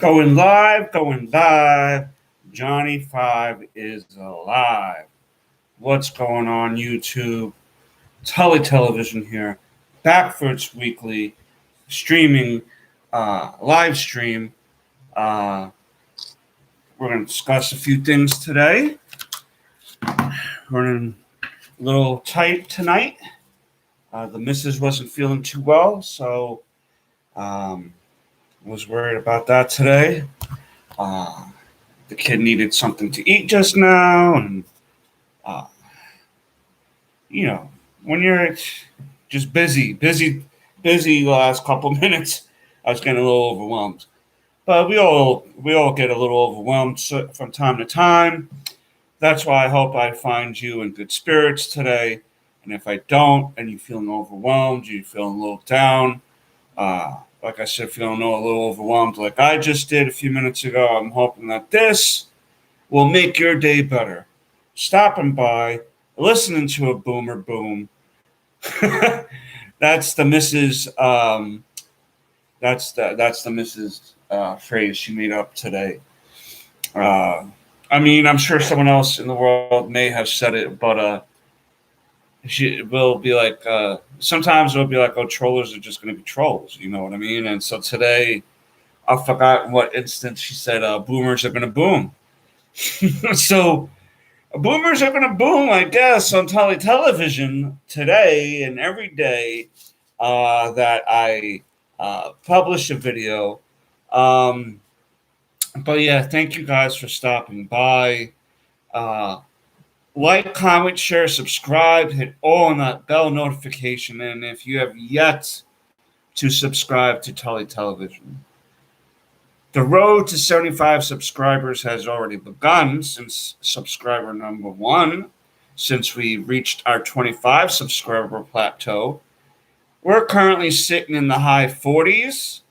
Going live, going live. Johnny 5 is alive. What's going on, YouTube? Tully Television here. Back for its weekly streaming, live stream. Uh, we're going to discuss a few things today. We're running a little tight tonight. The missus wasn't feeling too well, so was worried about that today. Uh, the kid needed something to eat just now, and uh, you know, when you're just busy the last couple minutes, I was getting a little overwhelmed. But we all get a little overwhelmed from time to time. That's why I hope I find you in good spirits today. And if I don't, and you're feeling overwhelmed, you're feeling a little down, like I said, feeling a little overwhelmed, like I just did a few minutes ago, I'm hoping that this will make your day better. Stopping by, listening to a boomer boom. That's the Mrs. That's the Mrs. Phrase she made up today. Uh, I mean, I'm sure someone else in the world may have said it, but she will be like. Sometimes it'll be like, "Oh, trollers are just going to be trolls." You know what I mean? And so today, I forgot in what instance she said, "Boomers are going to boom." So boomers are going to boom, I guess, on television today and every day that I publish a video. Um, but yeah, thank you guys for stopping by. Uh, like, comment, share, subscribe, hit all on that bell notification. And if you have yet to subscribe to Tully Television, the road to 75 subscribers has already begun since subscriber number one. Since we reached our 25 subscriber plateau, we're currently sitting in the high 40s.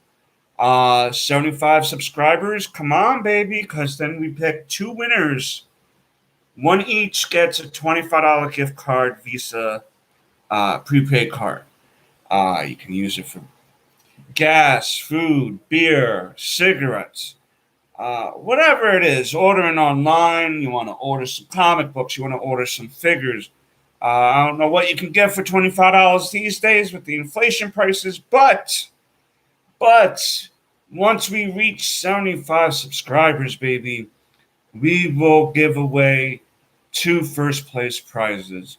75 subscribers, come on, baby, because then we pick two winners. One each gets a $25 gift card, Visa prepaid card. You can use it for gas, food, beer, cigarettes, whatever it is, ordering online, you want to order some comic books, you want to order some figures. I don't know what you can get for $25 these days with the inflation prices, but once we reach 75 subscribers, baby, we will give away two first place prizes.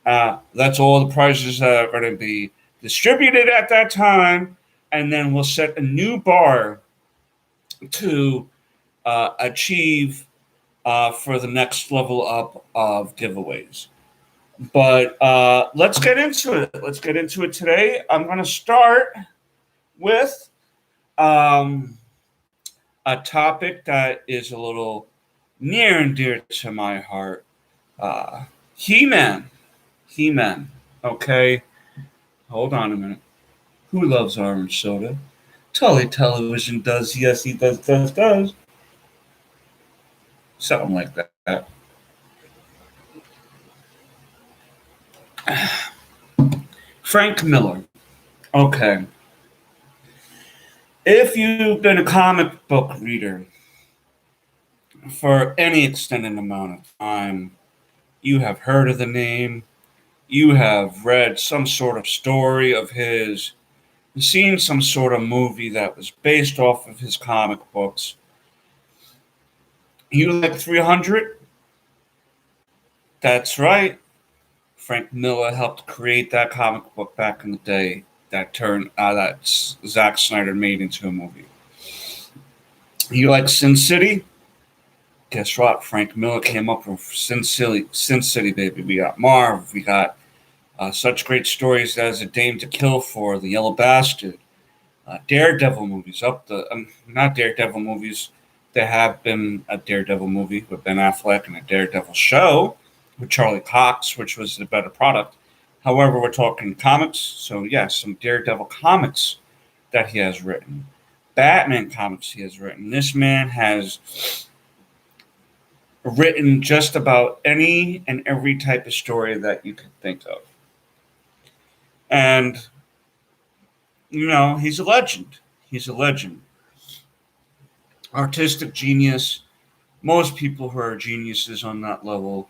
That's all the prizes that are going to be distributed at that time, and then we'll set a new bar to achieve for the next level up of giveaways. But let's get into it. Let's get into it today. I'm going to start with um, a topic that is a little near and dear to my heart. Uh, He-Man. He-Man. Okay. Hold on a minute. Who loves orange soda? Tully Television does. Yes, he does. Something like that. Frank Miller. Okay. If you've been a comic book reader for any extended amount of time, you have heard of the name, you have read some sort of story of his, seen some sort of movie that was based off of his comic books. You like 300? That's right. Frank Miller helped create that comic book back in the day that Zack Snyder made into a movie. You like Sin City? Guess what? Frank Miller came up with Sin City, baby. We got Marv. We got such great stories as A Dame to Kill For, The Yellow Bastard, Daredevil movies. Not Daredevil movies. There have been a Daredevil movie with Ben Affleck and a Daredevil show with Charlie Cox, which was the better product. However, we're talking comics, so yes, some Daredevil comics that he has written. Batman comics he has written. This man has written just about any and every type of story that you could think of. And, he's a legend. He's a legend. artistic genius. Most people who are geniuses on that level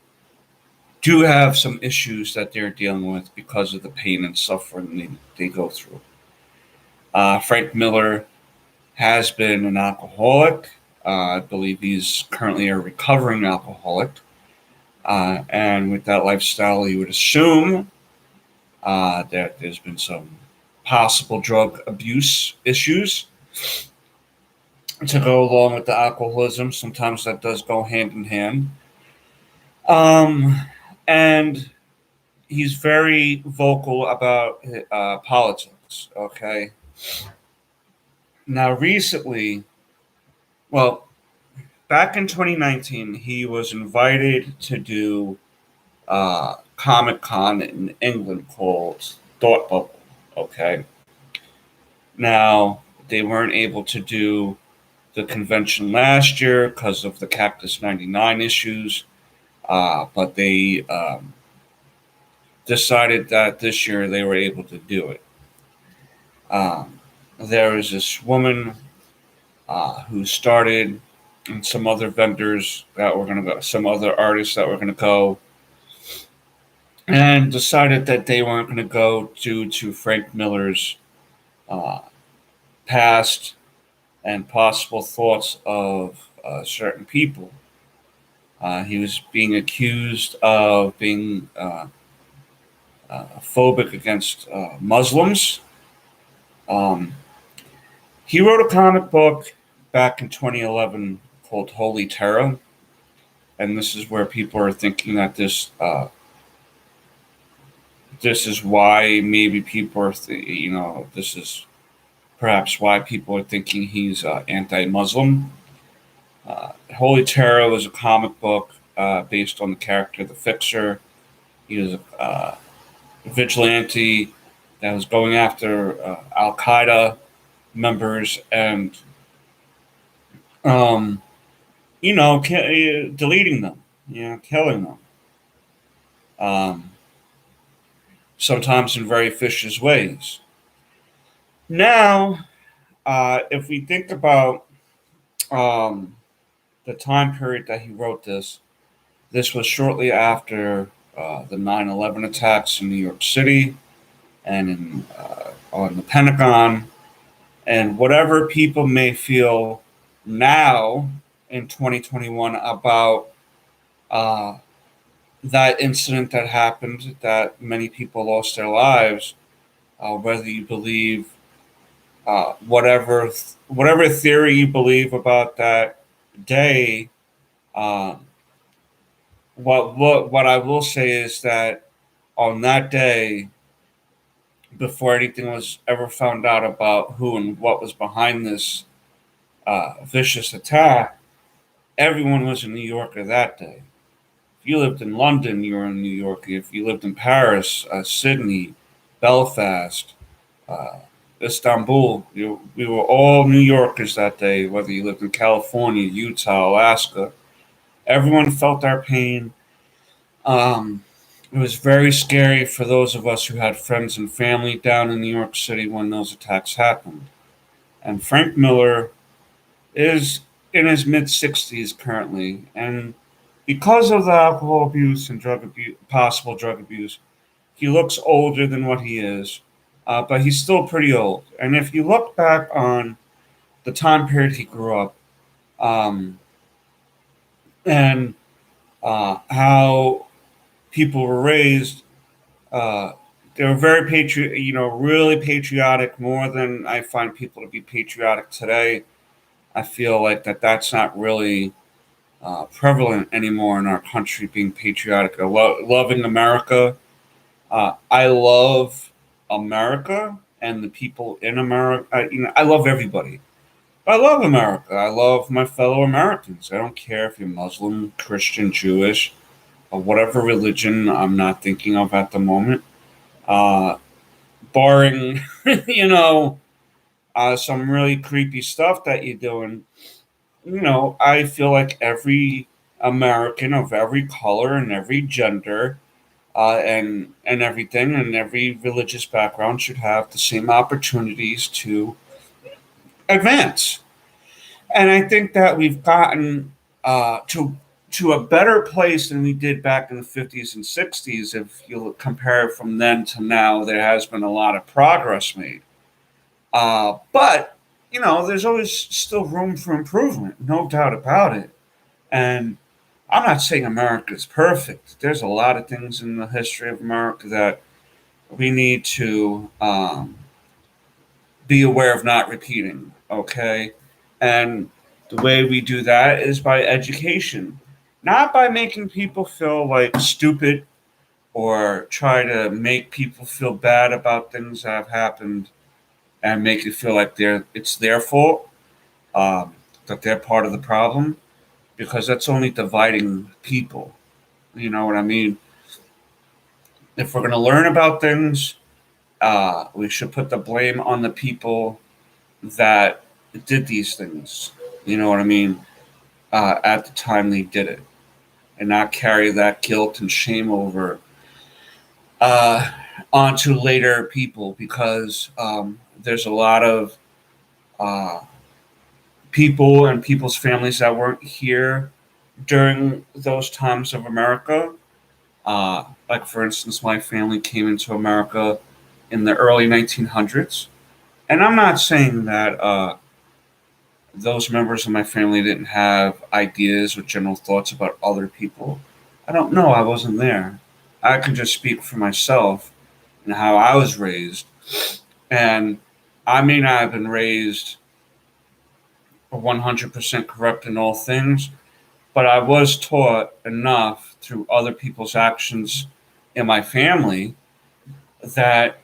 do have some issues that they're dealing with because of the pain and suffering they go through. Frank Miller has been an alcoholic. I believe he's currently a recovering alcoholic. And with that lifestyle, you would assume that there's been some possible drug abuse issues to go along with the alcoholism. Sometimes that does go hand in hand. Um, and he's very vocal about politics. Okay. Now, recently, well, back in 2019, he was invited to do Comic Con in England called Thought Bubble. Okay. Now, they weren't able to do the convention last year because of the Cactus 99 issues, but they decided that this year they were able to do it. There is this woman who started, and some other vendors that were going to go, some other artists that were going to go, and decided that they weren't going to go due to Frank Miller's uh, past and possible thoughts of certain people. He was being accused of being phobic against Muslims. Um, he wrote a comic book back in 2011 called Holy Terror, and this is where people are thinking that this is why maybe people are, this is perhaps why people are thinking he's anti-Muslim. Holy Terror was a comic book based on the character The Fixer. He was a vigilante that was going after Al Qaeda members and, um, deleting them, killing them. Um, Sometimes in very vicious ways. Now, if we think about um, the time period that he wrote this was shortly after the 9/11 attacks in New York City and on the Pentagon. And whatever people may feel now in 2021 about uh, that incident that happened, that many people lost their lives, whether you believe whatever theory you believe about that day, um, what I will say is that on that day, before anything was ever found out about who and what was behind this vicious attack, everyone was a New Yorker that day. If you lived in London, you were in New York. If you lived in Paris, Sydney, Belfast, uh, Istanbul, we were all New Yorkers that day, whether you lived in California, Utah, Alaska. Everyone felt our pain. Um, it was very scary for those of us who had friends and family down in New York City when those attacks happened. And Frank Miller is in his mid 60s currently, and because of the alcohol abuse and possible drug abuse, he looks older than what he is, but he's still pretty old. And if you look back on the time period he grew up, um, and how people were raised, uh, they were very really patriotic, more than I find people to be patriotic today. I feel like that's not really prevalent anymore in our country, being patriotic or loving America. I love America and the people in America. I love everybody. I love America. I love my fellow Americans. I don't care if you're Muslim, Christian, Jewish, or whatever religion I'm not thinking of at the moment. Uh, Barring, some really creepy stuff that you're doing, I feel like every American of every color and every gender and everything and every religious background should have the same opportunities to advance. And I think that we've gotten to a better place than we did back in the 50s and 60s. If you compare it from then to now, there has been a lot of progress made. But there's always still room for improvement, no doubt about it. And I'm not saying America is perfect. There's a lot of things in the history of America that we need to be aware of not repeating. Okay, and the way we do that is by education, not by making people feel like stupid or try to make people feel bad about things that have happened and make it feel like it's their fault, that they're part of the problem, because that's only dividing people. You know what I mean? If we're going to learn about things, we should put the blame on the people that did these things. You know what I mean? At the time they did it, and not carry that guilt and shame over uh, onto later people, because there's a lot of uh, people and people's families that weren't here during those times of America. Like, for instance, my family came into America in the early 1900s. And I'm not saying that those members of my family didn't have ideas or general thoughts about other people. I don't know. I wasn't there. I can just speak for myself and how I was raised. And I may not have been raised 100% correct in all things, but I was taught enough through other people's actions in my family that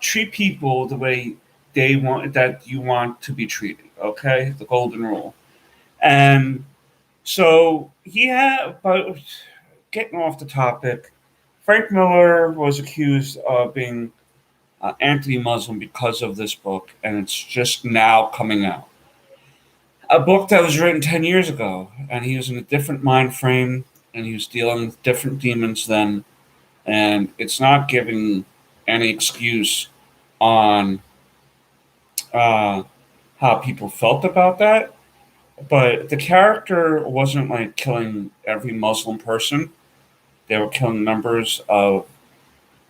treat people the way that you want to be treated. Okay, the golden rule. And so but getting off the topic, Frank Miller was accused of being anti-Muslim because of this book, and it's just now coming out. A book that was written 10 years ago, and he was in a different mind frame, and he was dealing with different demons then, and it's not giving any excuse on uh, how people felt about that. But the character wasn't like killing every Muslim person. They were killing members of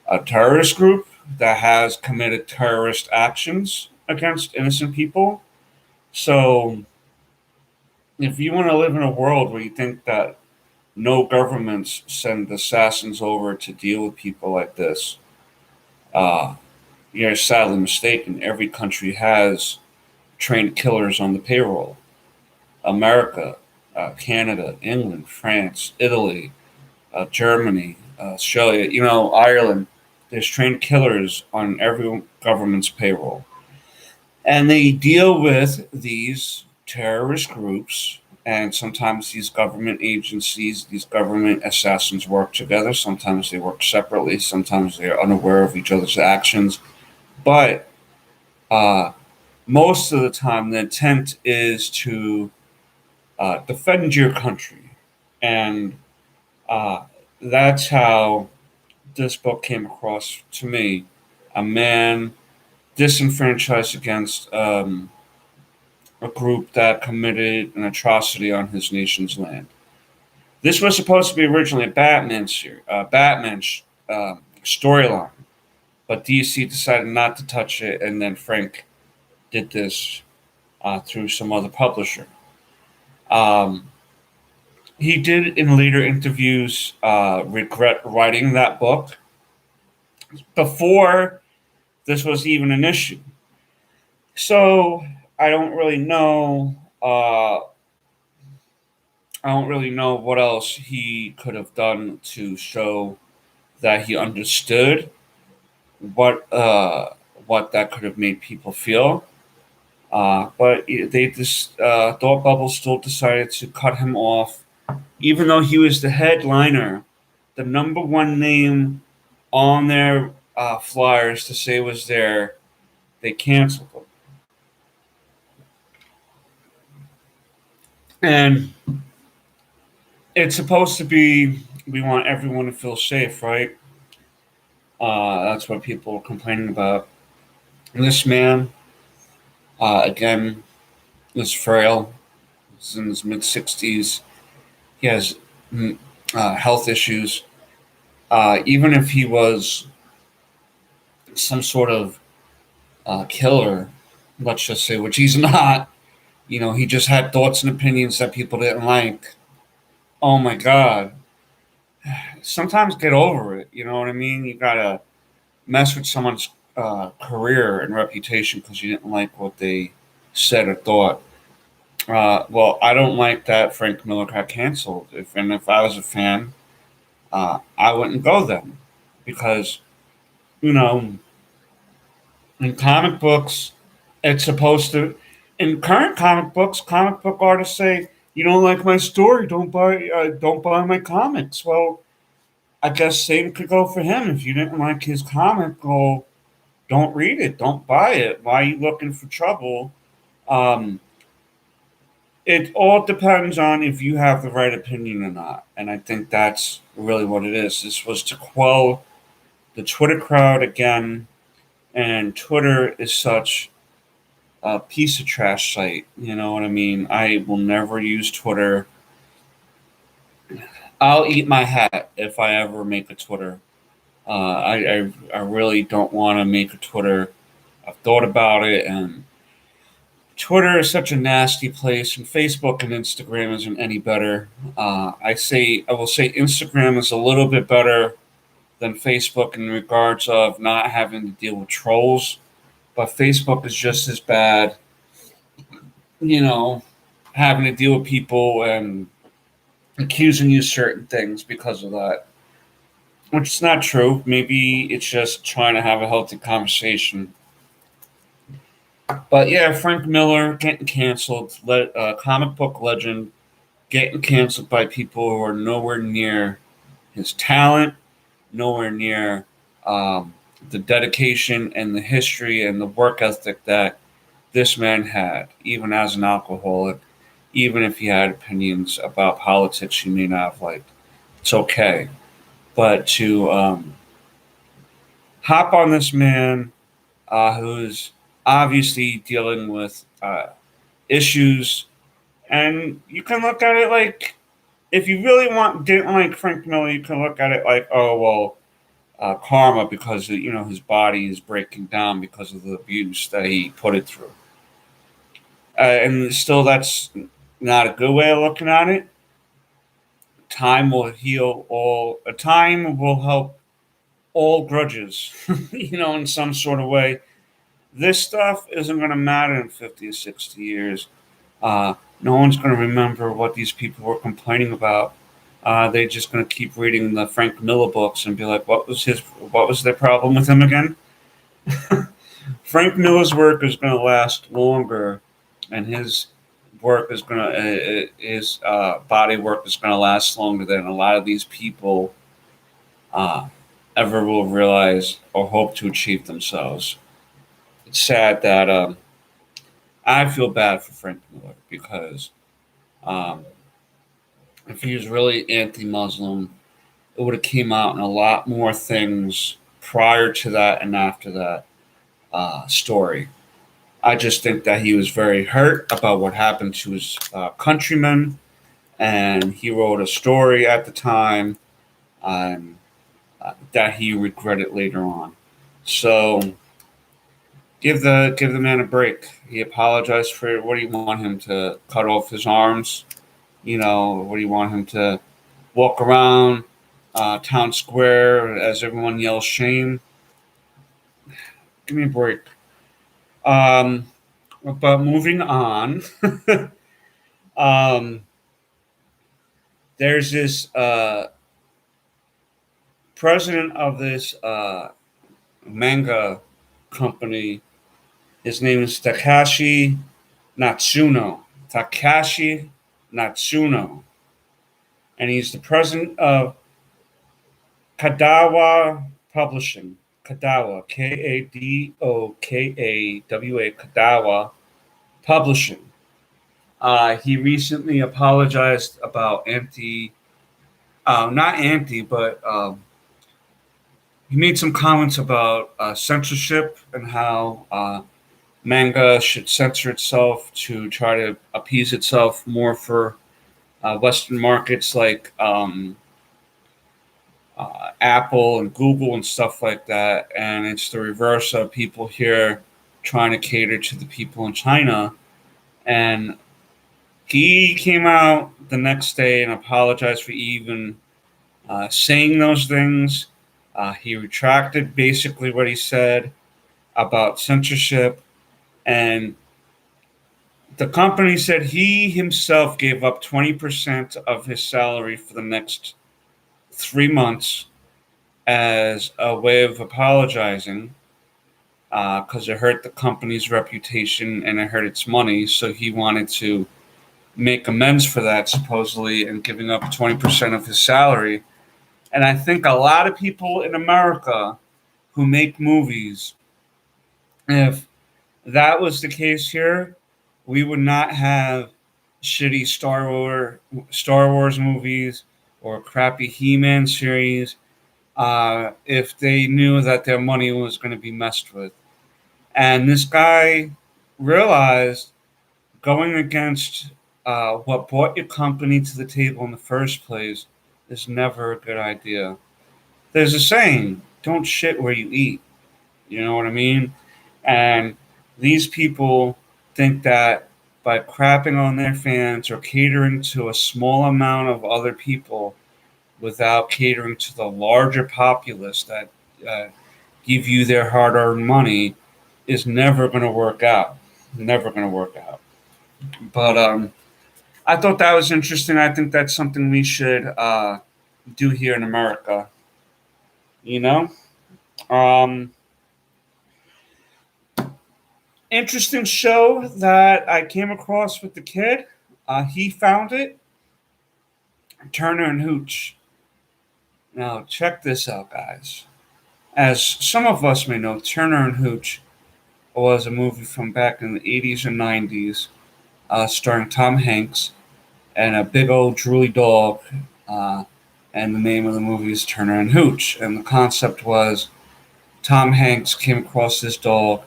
a terrorist group that has committed terrorist actions against innocent people. So, if you want to live in a world where you think that no governments send assassins over to deal with people like this, uh, you're sadly mistaken. Every country has trained killers on the payroll. America, Canada, England, France, Italy, Germany, Australia, Ireland. There's trained killers on every government's payroll. And they deal with these terrorist groups, and sometimes these government agencies, these government assassins work together. Sometimes they work separately. Sometimes they're unaware of each other's actions. But uh, most of the time, the intent is to defend your country. And uh, that's how this book came across to me. A man disenfranchised against a group that committed an atrocity on his nation's land. This was supposed to be originally a Batman storyline, but DC decided not to touch it, and then Frank did this through some other publisher. Um, he did in later interviews regret writing that book before this was even an issue. So I don't really know. I don't really know what else he could have done to show that he understood what uh, what that could have made people feel. But they just Thought Bubble still decided to cut him off, even though he was the headliner, the number one name on their flyers to say was there. They canceled him, and it's supposed to be we want everyone to feel safe, right? That's what people are complaining about. And this man, again, is frail. He's in his mid 60s. He has health issues. Even if he was some sort of killer, let's just say, which he's not, he just had thoughts and opinions that people didn't like. Oh my God. Sometimes get over it. You know what I mean? You gotta mess with someone's career and reputation because you didn't like what they said or thought. Well, I don't like that Frank Miller got canceled. If I was a fan, I wouldn't go then, because you know in comic books, it's supposed to. In current comic books, comic book artists say, "You don't like my story, don't buy my comics." Well, I guess same could go for him. If you didn't like his comic, well, don't read it, don't buy it. Why are you looking for trouble? Um, it all depends on if you have the right opinion or not, and I think that's really what it is. This was to quell the Twitter crowd again, and Twitter is such a piece of trash site. You know what I mean? I will never use Twitter. I'll eat my hat if I ever make a Twitter. I really don't want to make a Twitter. I've thought about it, and Twitter is such a nasty place, and Facebook and Instagram isn't any better. I will say Instagram is a little bit better than Facebook in regards of not having to deal with trolls, but Facebook is just as bad. You know, having to deal with people and accusing you of certain things because of that, which is not true. Maybe it's just trying to have a healthy conversation. But yeah, Frank Miller getting canceled, comic book legend getting canceled by people who are nowhere near his talent, nowhere near um, the dedication and the history and the work ethic that this man had, even as an alcoholic, even if he had opinions about politics you may not have liked. It's okay. But to hop on this man who's obviously dealing with issues, and you can look at it like, if you really didn't like Frank Miller, you can look at it like, oh well, karma, because his body is breaking down because of the abuse that he put it through, and still that's not a good way of looking at it. Time will heal all. Time will help all grudges, in some sort of way. This stuff isn't going to matter in 50 or 60 years. No one's going to remember what these people were complaining about. They're just going to keep reading the Frank Miller books and be like, what was their problem with him again? Frank Miller's work is going to last longer, and his work is going to his body work is going to last longer than a lot of these people uh, ever will realize or hope to achieve themselves. It's sad that I feel bad for Frank Miller, because um, if he was really anti-Muslim, it would have came out in a lot more things prior to that and after that story. I just think that he was very hurt about what happened to his countrymen, and he wrote a story at the time that he regretted later on. So give the man a break. He apologized for it. What do you want him to cut off his arms? What do you want him to walk around town square as everyone yells shame? Give me a break. Um, but moving on, um, there's this president of this manga company. His name is Natsuno. Takashi Natsuno. And he's the president of Kadawa Publishing. Kadawa, Kadokawa, Kadawa Publishing. He recently apologized about not anti, but he made some comments about censorship and how manga should censor itself to try to appease itself more for Western markets like Apple and Google and stuff like that. And it's the reverse of people here trying to cater to the people in China. And he came out the next day and apologized for even saying those things. He retracted basically what he said about censorship. And the company said he himself gave up 20% of his salary for the next 3 months as a way of apologizing because it hurt the company's reputation and it hurt its money. So he wanted to make amends for that, supposedly, and giving up 20% of his salary. And I think a lot of people in America who make movies, if that was the case here, we would not have shitty Star Wars movies or crappy He-Man series if they knew that their money was going to be messed with. And this guy realized going against what brought your company to the table in the first place is never a good idea. There's a saying, don't shit where you eat. You know what I mean? And these people think that by crapping on their fans or catering to a small amount of other people without catering to the larger populace that uh, give you their hard earned money is never going to work out. Never going to work out. But I thought that was interesting. I think that's something we should do here in America. You know? Um, Interesting show that I came across with the kid. He found it. Turner and Hooch. Now, check this out, guys. As some of us may know, Turner and Hooch was a movie from back in the 80s and 90s, starring Tom Hanks and a big old drooly dog. Uh, and the name of the movie is Turner and Hooch. And the concept was Tom Hanks came across this dog,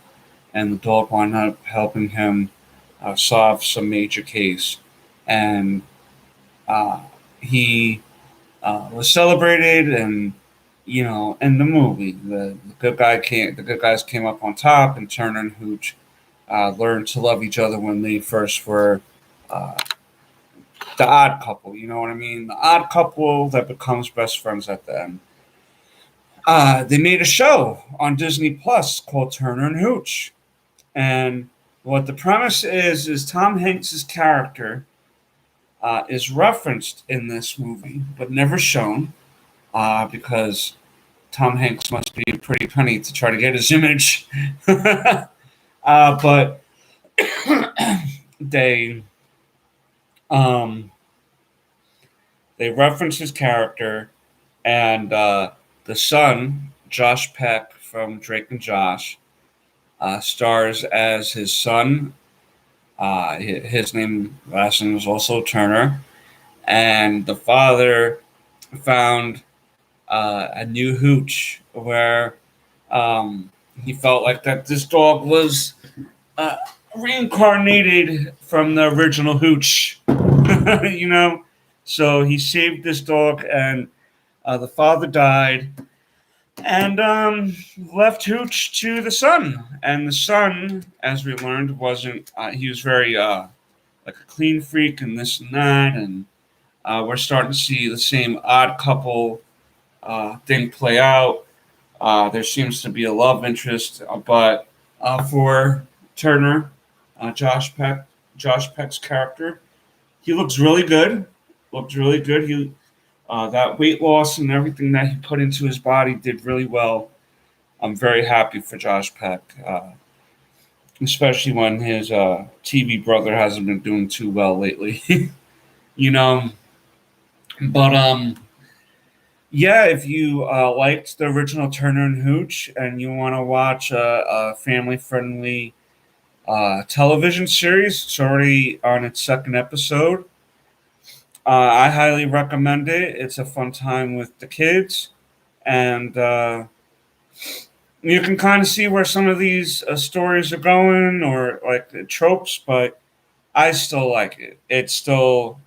and the dog wound up helping him solve some major case. And uh, he was celebrated, and in the movie, the good guys came up on top, and Turner and Hooch learned to love each other when they first were uh, the odd couple. You know what I mean? The odd couple that becomes best friends at the end. They made a show on Disney Plus called Turner and Hooch, and what the premise is Tom Hanks's character is referenced in this movie, but never shown because Tom Hanks must be a pretty penny to try to get his image. But they um, they reference his character, and the son, Josh Peck from Drake and Josh, stars as his son. His last name is also Turner, and the father found a new hooch where he felt like that this dog was uh, reincarnated from the original hooch, you know. So he saved this dog, and the father died, and left Hooch to the son. And the son, as we learned, wasn't. He was very like a clean freak and this and that, and we're starting to see the same odd couple thing play out. There seems to be a love interest, but for Turner, Josh Peck's character, he looks really good. Looked really good. He that weight loss and everything that he put into his body did really well. I'm very happy for Josh Peck, especially when his TV brother hasn't been doing too well lately. you know, but yeah, if you liked the original Turner and Hooch and you want to watch a family-friendly television series, it's already on its second episode. I highly recommend it. It's a fun time with the kids, and You can kind of see where some of these stories are going, or like the tropes, but I still like it. It's still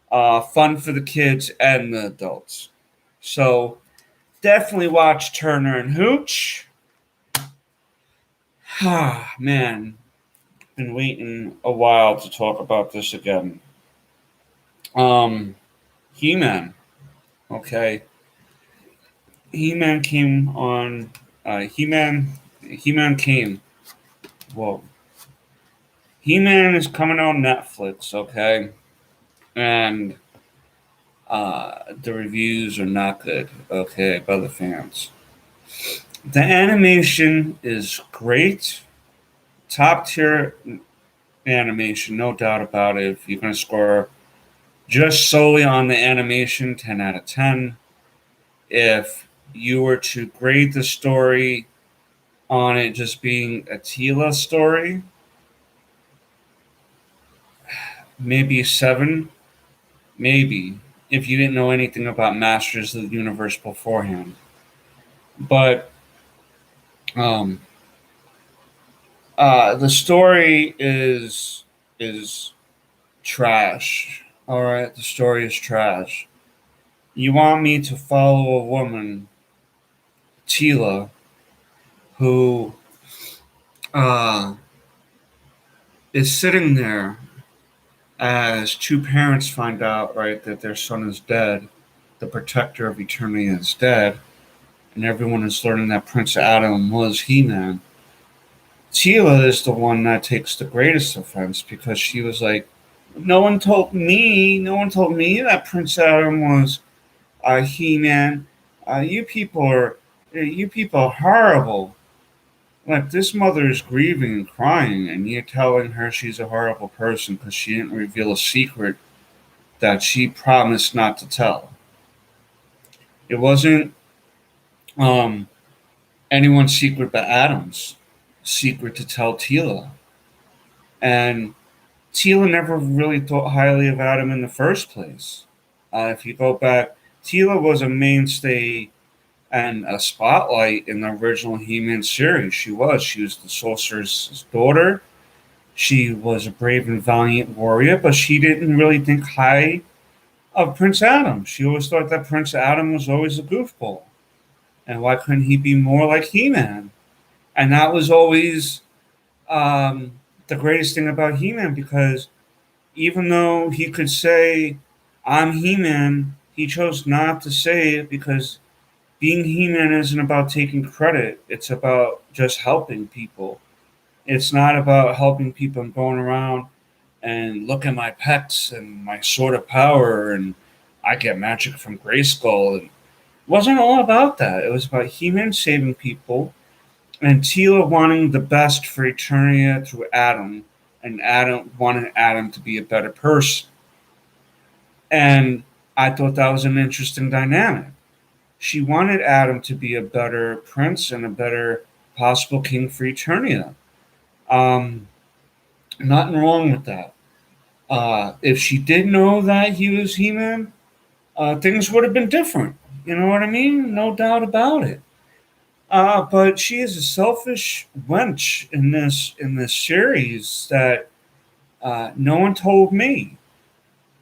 fun for the kids and the adults. So definitely watch Turner and Hooch. Ah, man, been waiting a while to talk about this again. Um, He-Man. Okay, He-Man came on. He-Man came. Whoa, He-Man is coming on Netflix. Okay, and the reviews are not good. Okay, by the fans. The animation is great, top tier animation, no doubt about it. If you're going to score just solely on the animation, 10 out of 10. If you were to grade the story on it just being a Tila story, maybe a 7, maybe, if you didn't know anything about Masters of the Universe beforehand. But um, the story is trash. All right, the story is trash. You want me to follow a woman, Tila, who uh, is sitting there as two parents find out, right, that their son is dead, the protector of eternity is dead, and everyone is learning that Prince Adam was He-Man. Tila is the one that takes the greatest offense because she was like, no one told me that Prince Adam was He-Man. You people are horrible. Like, this mother is grieving and crying, and you're telling her she's a horrible person because she didn't reveal a secret that she promised not to tell. It wasn't um, anyone's secret but Adam's secret to tell Tila. And Tila never really thought highly of Adam in the first place. If you go back, Tila was a mainstay and a spotlight in the original He-Man series. She was. She was the sorcerer's daughter. She was a brave and valiant warrior, but she didn't really think high of Prince Adam. She always thought that Prince Adam was always a goofball. And why couldn't he be more like He-Man? And that was always the greatest thing about He-Man, because even though he could say, I'm He-Man, he chose not to say it because being He-Man isn't about taking credit. It's about just helping people. It's not about helping people and going around and look at my pecs and my sword of power and I get magic from Grayskull. And it wasn't all about that. It was about He-Man saving people and Tila wanting the best for Eternia through Adam, and Adam wanted Adam to be a better person. And I thought that was an interesting dynamic. She wanted Adam to be a better prince and a better possible king for Eternia. Um, Nothing wrong with that. If she did know that he was He-Man, things would have been different. You know what I mean? No doubt about it. But she is a selfish wench in this series that no one told me.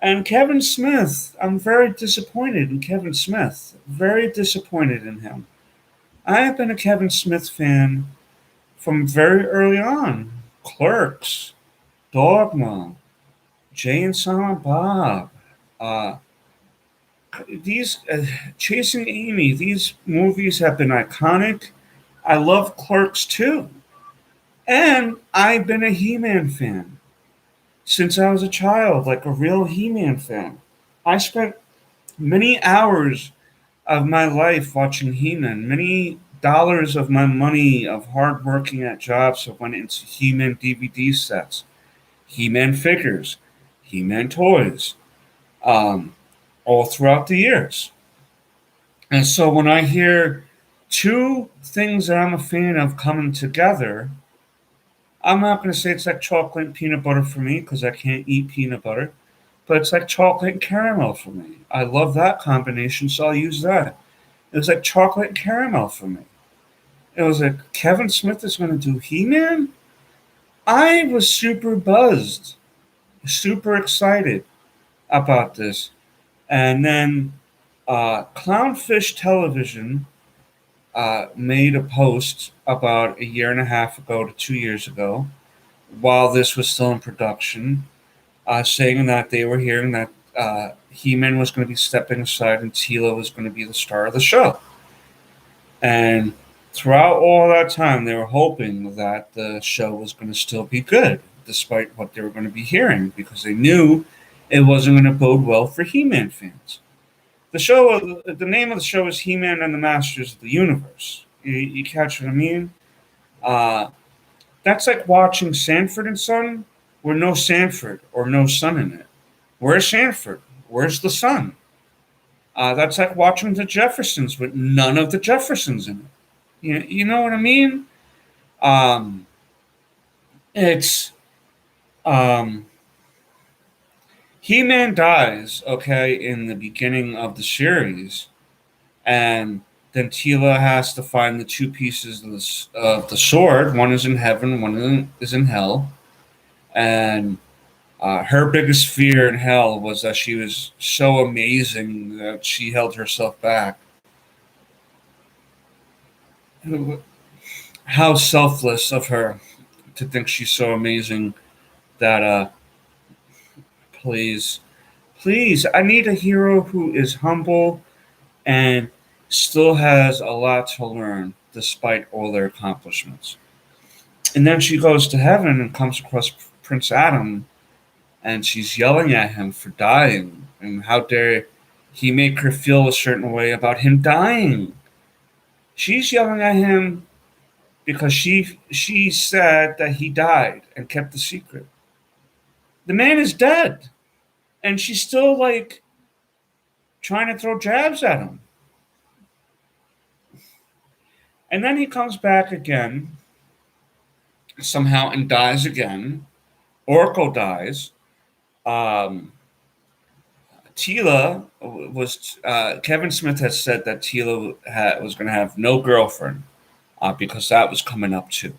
And Kevin Smith, I'm very disappointed in Kevin Smith. Very disappointed in him. I have been a Kevin Smith fan from very early on. Clerks, Dogma, Jay and Silent Bob, uh, these Chasing Amy. These movies have been iconic. I love Clerks too, and I've been a He-Man fan since I was a child, like a real He-Man fan. I spent many hours of my life watching He-Man. Many dollars of my money of hard working at jobs that went into He-Man DVD sets, He-Man figures, He-Man toys, um, all throughout the years. And so when I hear two things that I'm a fan of coming together, I'm not going to say it's like chocolate and peanut butter for me because I can't eat peanut butter, but it's like chocolate and caramel for me. I love that combination, so I'll use that. It was like chocolate and caramel for me. It was like Kevin Smith is going to do He-Man. I was super buzzed, super excited about this, and then Clownfish Television made a post about a year and a half ago to 2 years ago, while this was still in production, saying that they were hearing that He-Man was going to be stepping aside and Tila was going to be the star of the show. And throughout all that time, they were hoping that the show was going to still be good, despite what they were going to be hearing, because they knew it wasn't going to bode well for He-Man fans. The name of the show is He-Man and the Masters of the Universe. You catch what I mean? Uh, that's like watching Sanford and Son, with no Sanford or no Son in it. Where's Sanford? Where's the Son? That's like watching the Jeffersons with none of the Jeffersons in it. You know what I mean? Um, it's um, He-Man dies, okay, in the beginning of the series, and then Tila has to find the two pieces of the sword. One is in heaven, is in hell, and her biggest fear in hell was that she was so amazing that she held herself back. How selfless of her to think she's so amazing that please, please, I need a hero who is humble and still has a lot to learn despite all their accomplishments. And then she goes to heaven and comes across Prince Adam, and she's yelling at him for dying. And how dare he make her feel a certain way about him dying? She's yelling at him because she said that he died and kept the secret. The man is dead, and she's still like trying to throw jabs at him. And then he comes back again somehow and dies again. Oracle dies. Um, Tila was Kevin Smith has said that Tila was going to have no girlfriend because that was coming up too.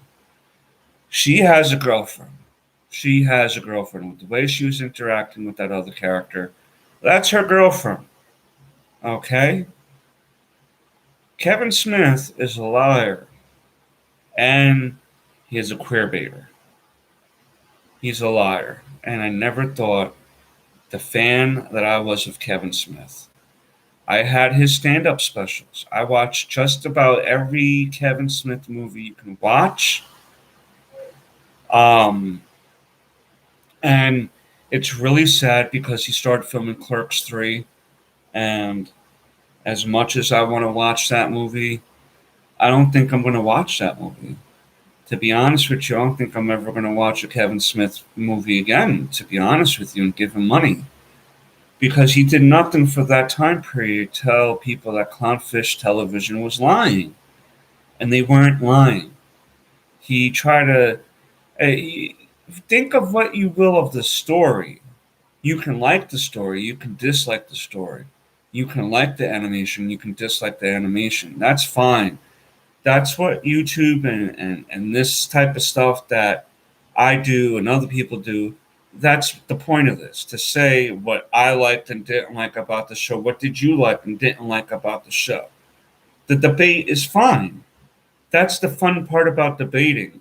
She has a girlfriend. She has a girlfriend. With the way she was interacting with that other character, that's her girlfriend. Okay? Kevin Smith is a liar. And he is a queer baiter. He's a liar. And I never thought the fan that I was of Kevin Smith. I had his stand up specials. I watched just about every Kevin Smith movie you can watch. Um, and it's really sad because he started filming Clerks 3. And as much as I want to watch that movie, I don't think I'm going to watch that movie. To be honest with you, I don't think I'm ever going to watch a Kevin Smith movie again, to be honest with you, and give him money. Because he did nothing for that time period to tell people that Clownfish Television was lying. And they weren't lying. He tried to. Think of what you will of the story. You can like the story, you can dislike the story. You can like the animation, you can dislike the animation. That's fine. That's what YouTube and this type of stuff that I do and other people do. That's the point of this, to say what I liked and didn't like about the show. What did you like and didn't like about the show? The debate is fine. That's the fun part about debating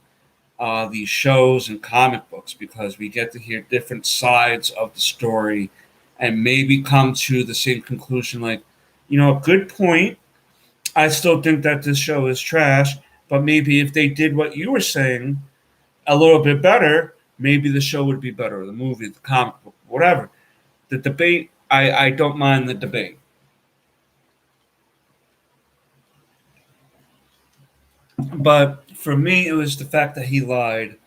these shows and comic books, because we get to hear different sides of the story and maybe come to the same conclusion. Like, a good point. I still think that this show is trash, but maybe if they did what you were saying a little bit better, maybe the show would be better, the movie, the comic book, whatever. The debate, I don't mind the debate. But for me, it was the fact that he lied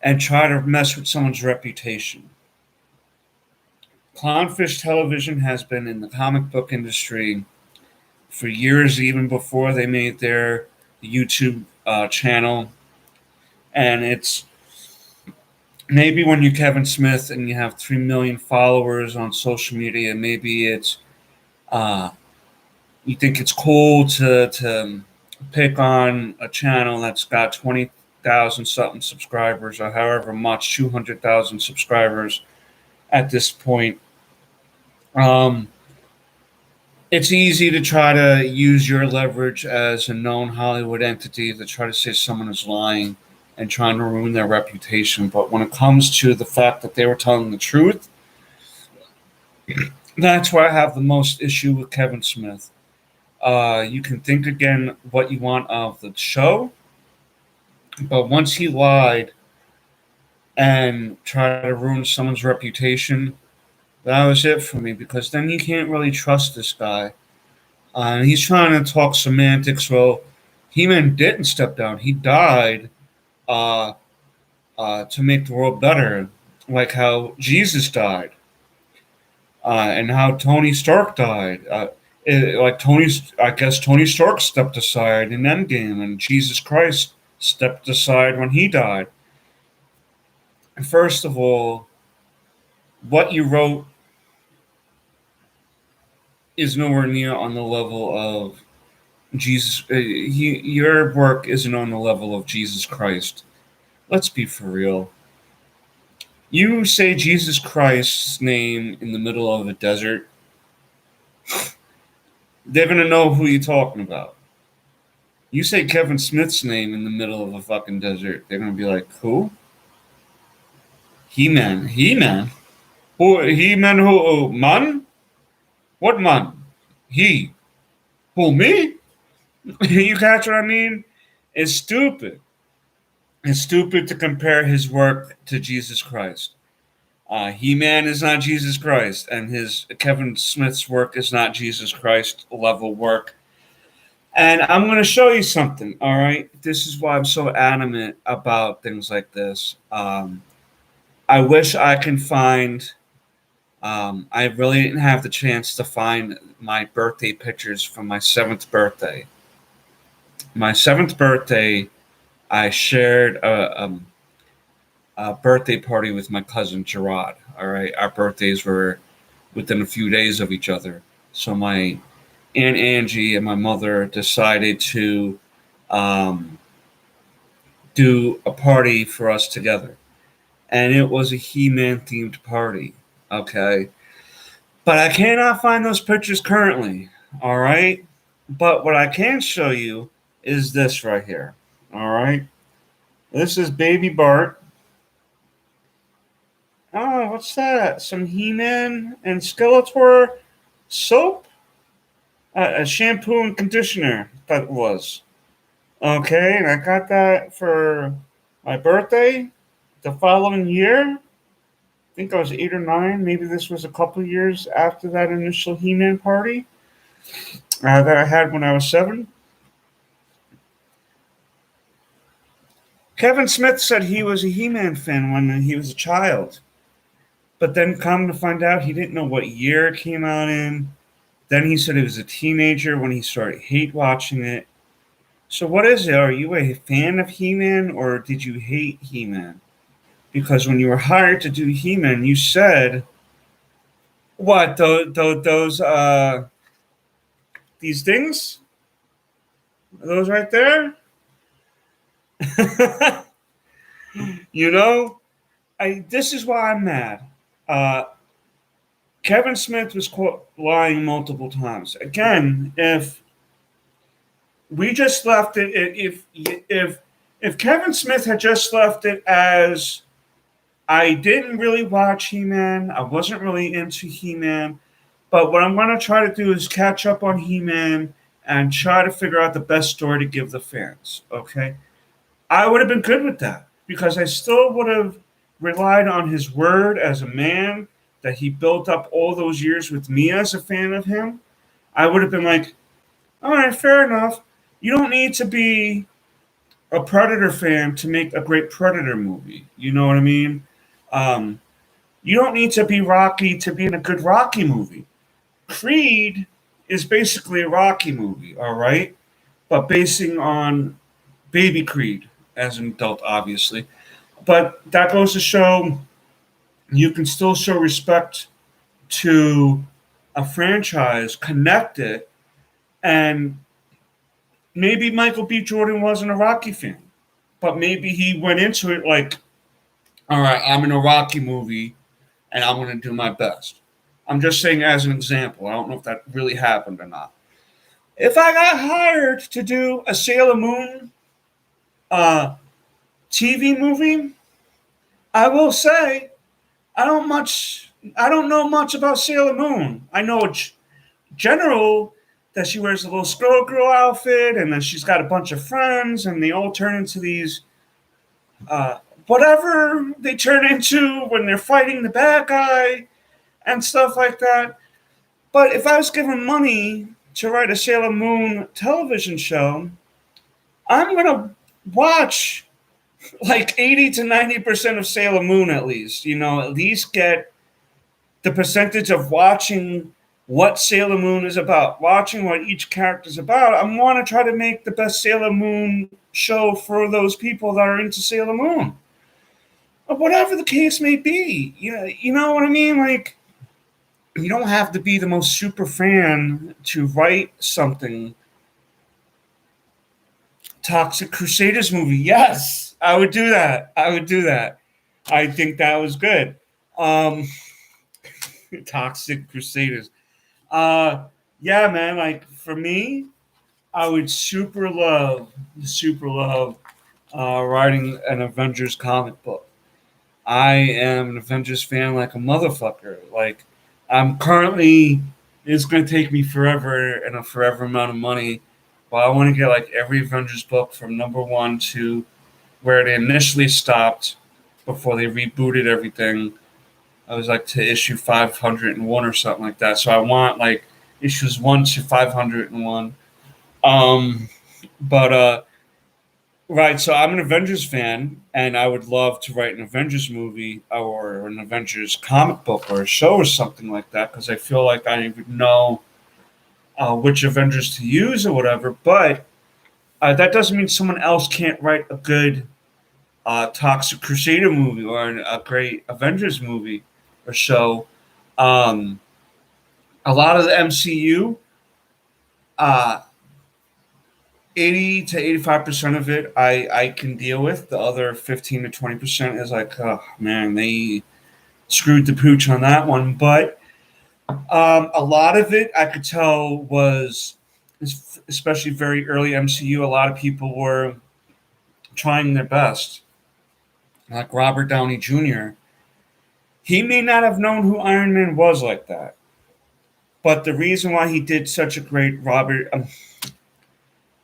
and tried to mess with someone's reputation. Clownfish Television has been in the comic book industry for years, even before they made their YouTube channel. And it's maybe when you're Kevin Smith and you have 3 million followers on social media, maybe it's uh, you think it's cool to pick on a channel that's got 20,000 something subscribers or however much, 200,000 subscribers at this point. Um, it's easy to try to use your leverage as a known Hollywood entity to try to say someone is lying and trying to ruin their reputation. But when it comes to the fact that they were telling the truth, that's where I have the most issue with Kevin Smith. You can think again what you want of the show, but once he lied and tried to ruin someone's reputation, that was it for me because then you can't really trust this guy. And he's trying to talk semantics. Well, He-Man didn't step down. He died uh, to make the world better, like how Jesus died, and how Tony Stark died. I guess Tony Stark stepped aside in Endgame, and Jesus Christ stepped aside when he died. First of all, what you wrote is nowhere near on the level of Jesus. Your work isn't on the level of Jesus Christ. Let's be for real. You say Jesus Christ's name in the middle of a desert, they're going to know who you're talking about. You say Kevin Smith's name in the middle of a fucking desert, they're going to be like, who? He-Man. He-Man? Who? He-Man who? Man? What man? He. Who, me? You catch what I mean? It's stupid. It's stupid to compare his work to Jesus Christ. He-Man is not Jesus Christ, and his Kevin Smith's work is not Jesus Christ level work. And I'm going to show you something. All right, this is why I'm so adamant about things like this. I wish I can find. I really didn't have the chance to find my birthday pictures from my 7th birthday. My 7th birthday, I shared a birthday party with my cousin Gerard. All right, our birthdays were within a few days of each other. So my Aunt Angie and my mother decided to um, do a party for us together, and it was a He-Man themed party. Okay, but I cannot find those pictures currently. All right, but what I can show you is this right here. All right, this is Baby Bart. Oh, what's that? Some He-Man and Skeletor soap? A shampoo and conditioner, that was. Okay, and I got that for my birthday the following year. I think I was 8 or 9. Maybe this was a couple of years after that initial He-Man party that I had when I was 7. Kevin Smith said he was a He-Man fan when he was a child. But then come to find out he didn't know what year it came out in. Then he said he was a teenager when he started hate watching it. So what is it? Are you a fan of He-Man or did you hate He-Man? Because when you were hired to do He-Man, you said, "What those these things? Those right there?" You know, I this is why I'm mad. Uh, Kevin Smith was caught lying multiple times. Again, if we just left it, if Kevin Smith had just left it as I didn't really watch He-Man. I wasn't really into He-Man. But what I'm going to try to do is catch up on He-Man and try to figure out the best story to give the fans. Okay? I would have been good with that because I still would have relied on his word as a man that he built up all those years with me as a fan of him. I would have been like, all right, fair enough. You don't need to be a Predator fan to make a great Predator movie. You know what I mean? Um, you don't need to be Rocky to be in a good Rocky movie. Creed is basically a Rocky movie, all right? But basing on Baby Creed as an adult, obviously. But that goes to show you can still show respect to a franchise, connect it, and maybe Michael B. Jordan wasn't a Rocky fan, but maybe he went into it like, all right, I'm in a Rocky movie and I'm going to do my best. I'm just saying as an example. I don't know if that really happened or not. If I got hired to do a Sailor Moon uh, TV movie, I will say I don't know much about Sailor Moon. I know general that she wears a little skull girl outfit, and then she's got a bunch of friends, and they all turn into these whatever they turn into when they're fighting the bad guy and stuff like that. But if I was given money to write a Sailor Moon television show, I'm gonna watch like 80 to 90% of Sailor Moon at least. At least get the percentage of watching what Sailor Moon is about, watching what each character is about. I want to try to make the best Sailor Moon show for those people that are into Sailor Moon. But whatever the case may be, you know what I mean? Like, you don't have to be the most super fan to write something. Toxic Crusaders movie. Yes, I would do that. I think that was good. Toxic Crusaders. Yeah, man. Like for me, I would super love writing an Avengers comic book. I am an Avengers fan like a motherfucker. Like I'm currently, it's going to take me forever and a forever amount of money, but I want to get like every Avengers book from number one to where they initially stopped before they rebooted everything. I was like to issue 501 or something like that. So I want like issues 1 to 501. But right, so I'm an Avengers fan, and I would love to write an Avengers movie or an Avengers comic book or a show or something like that because I feel like I would know which Avengers to use or whatever. But that doesn't mean someone else can't write a good Toxic Crusader movie or a great Avengers movie or show. Um, a lot of the MCU, uh, 80 to 85% of it I can deal with. The other 15 to 20% is like, oh man, they screwed the pooch on that one. But a lot of it I could tell was, especially very early MCU, a lot of people were trying their best. Like Robert Downey Jr., he may not have known who Iron Man was like that. But the reason why he did such a great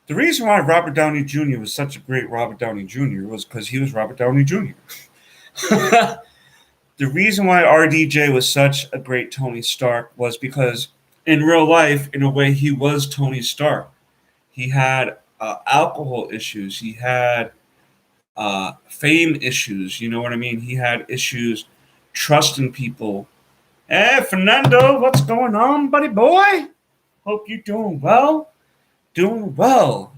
the reason why Robert Downey Jr. was such a great Robert Downey Jr. was because he was Robert Downey Jr. The reason why RDJ was such a great Tony Stark was because in real life, in a way, he was Tony Stark. He had alcohol issues. He had fame issues. You know what I mean? He had issues trusting people. Hey, Fernando, what's going on, buddy boy? Hope you're doing well. Doing well.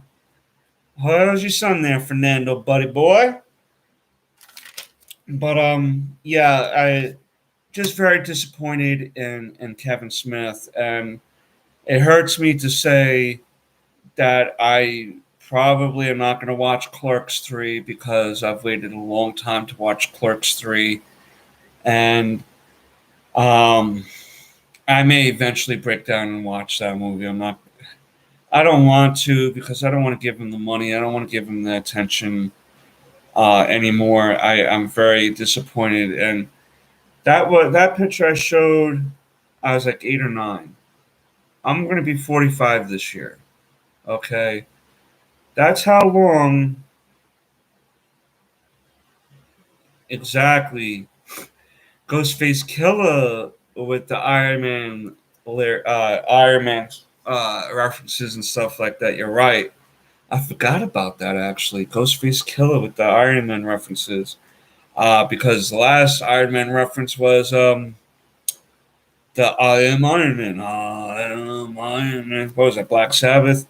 How's your son there, Fernando, buddy boy? But yeah, I just very disappointed in Kevin Smith, and it hurts me to say that I probably am not going to watch Clerks 3 because I've waited a long time to watch Clerks 3, and I may eventually break down and watch that movie. I don't want to because I don't want to give him the money. I don't want to give him the attention anymore. I'm very disappointed. And that picture I showed, I was like 8 or 9. I'm going to be 45 this year. Okay, that's how long exactly Ghostface Killer with the Iron Man references and stuff like that. You're right. I forgot about that actually. Ghostface Killer with the Iron Man references. Because the last Iron Man reference was the I am Iron Man. I am Iron Man. What was that? Black Sabbath.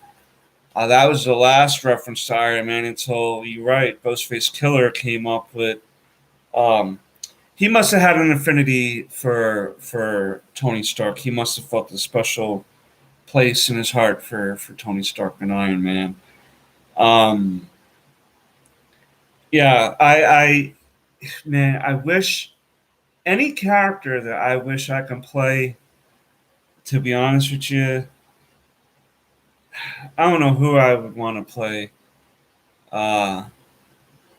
That was the last reference to Iron Man until you're right. Ghostface Killer came up with. He must have had an affinity for Tony Stark. He must have felt a special place in his heart for Tony Stark and Iron Man. Um, yeah, man, I wish any character that I wish I can play. To be honest with you, I don't know who I would want to play. Uh,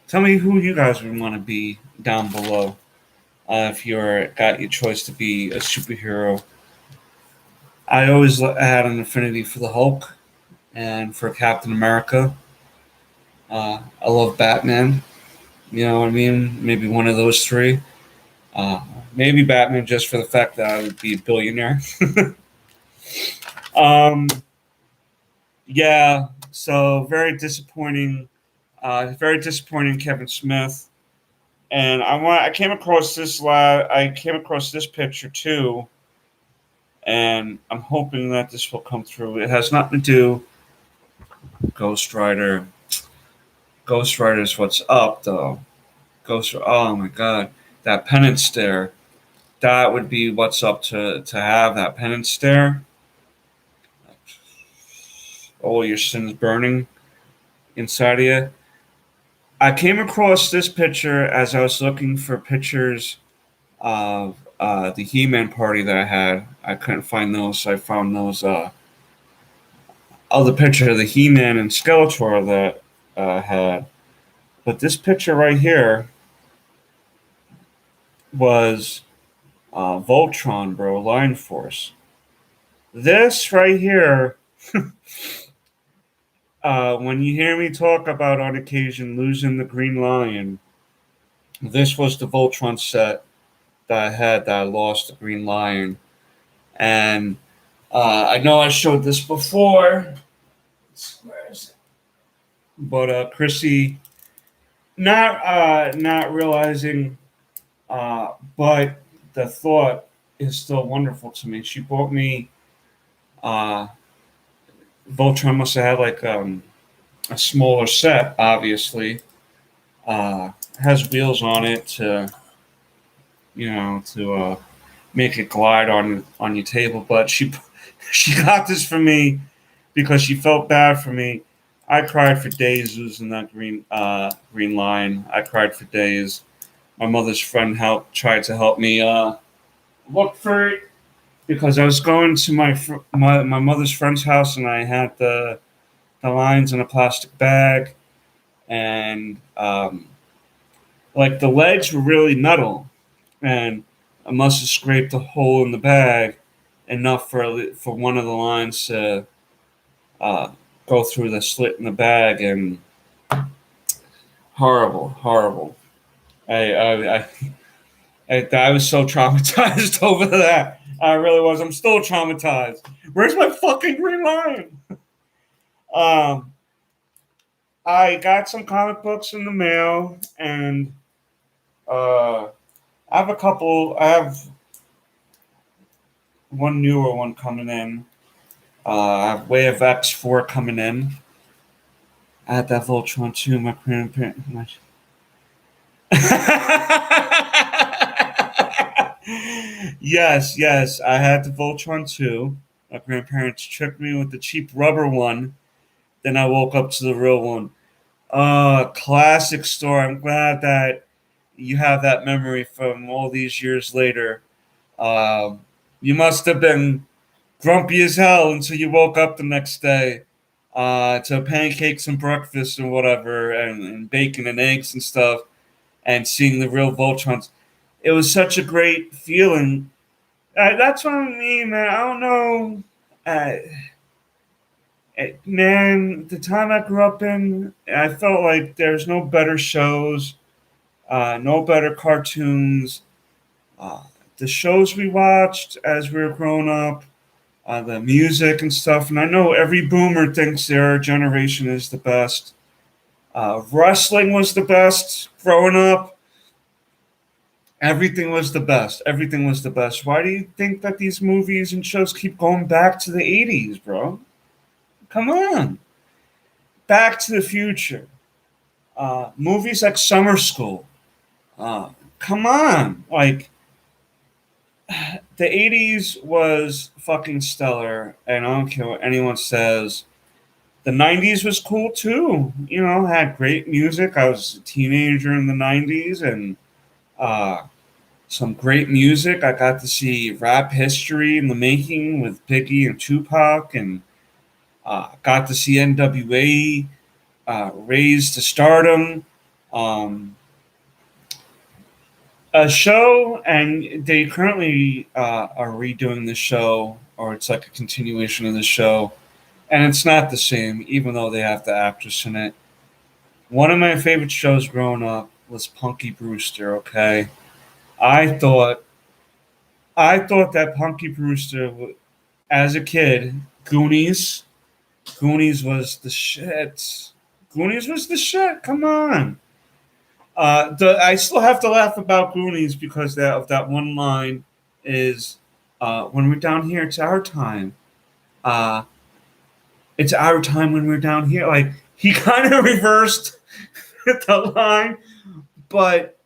Tell me who you guys would want to be down below. If you're got your choice to be a superhero, I always had an affinity for the Hulk and for Captain America. I love Batman. You know what I mean? Maybe one of those three. Uh, Maybe Batman just for the fact that I would be a billionaire. um, yeah. So very disappointing. Very disappointing, Kevin Smith. And I came across I came across this picture too, and I'm hoping that this will come through. It has nothing to do Ghost Rider. Ghost Rider is what's up though. Oh my god, that penance stare. That would be what's up to have that penance stare. All your sins burning inside of you. I came across this picture as I was looking for pictures of the He-Man party that I had. I couldn't find those, so I found those other picture of the He-Man and Skeletor that I had. But this picture right here was Voltron, bro, Line Force. This right here, when you hear me talk about on occasion losing the Green Lion, this was the Voltron set that I had that I lost the Green Lion. And I know I showed this before. Where is it? But Chrissy, not realizing, but the thought is still wonderful to me. She bought me. Uh, Voltron must have had like a smaller set, obviously. Has wheels on it to make it glide on your table. But she got this for me because she felt bad for me. I cried for days losing that green line. I cried for days. My mother's friend tried to help me look for it because I was going to my mother's friend's house and I had the lines in a plastic bag and like the legs were really metal and I must have scraped a hole in the bag enough for one of the lines to uh, go through the slit in the bag and horrible. I was so traumatized over that. I really was. I'm still traumatized. Where's my fucking green line? Um, I got some comic books in the mail, and uh, I have a couple. I have one newer one coming in. I have Way of X4 coming in. I had that Voltron too. My grandparents. Yes. I had the Voltron too. My grandparents tricked me with the cheap rubber one. Then I woke up to the real one. Classic story. I'm glad that you have that memory from all these years later. Um, you must have been grumpy as hell until you woke up the next day to pancakes and breakfast and whatever, and bacon and eggs and stuff, and seeing the real Voltrons. It was such a great feeling. That's what I mean, man. I don't know. Uh, Man, the time I grew up in, I felt like there's no better shows, no better cartoons. Uh, the shows we watched as we were growing up, the music and stuff. And I know every boomer thinks their generation is the best. Wrestling was the best growing up. Everything was the best. Everything was the best. Why do you think that these movies and shows keep going back to the 80s, bro? Come on. Back to the Future. Movies like Summer School. Come on. Like, the 80s was fucking stellar, and I don't care what anyone says. The '90s was cool too. Had great music. I was a teenager in the '90s, and uh, some great music. I got to see rap history in the making with Biggie and Tupac, and got to see NWA raised to stardom. Um, a show, and they currently are redoing the show, or it's like a continuation of the show, and it's not the same, even though they have the actress in it. One of my favorite shows growing up was Punky Brewster. Okay, I thought I thought that Punky Brewster, as a kid, Goonies was the shit. Goonies was the shit. Come on. I still have to laugh about Goonies because of that one line is when we're down here, it's our time. Uh, it's our time when we're down here. Like he kind of reversed the line, but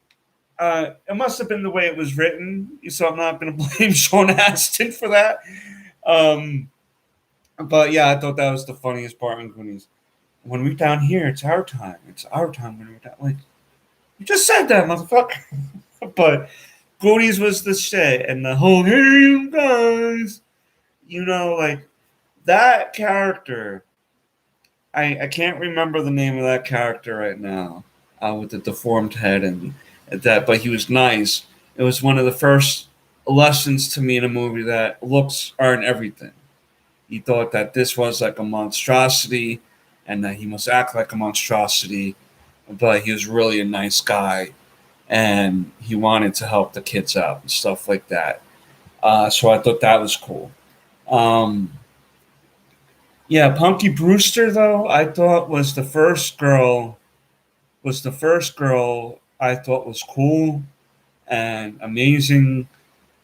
it must have been the way it was written. So I'm not going to blame Sean Astin for that. Um, but yeah, I thought that was the funniest part in Goonies. When we're down here, it's our time. It's our time when we're down. Like you just said that, motherfucker. But Goonies was the shit, and the whole "Hey you guys," like that character. I can't remember the name of that character right now, with the deformed head and that, but he was nice. It was one of the first lessons to me in a movie that looks aren't everything. He thought that this was like a monstrosity, and that he must act like a monstrosity, but he was really a nice guy, and he wanted to help the kids out and stuff like that. So I thought that was cool. Um, yeah, Punky Brewster though I thought was the first girl I thought was cool and amazing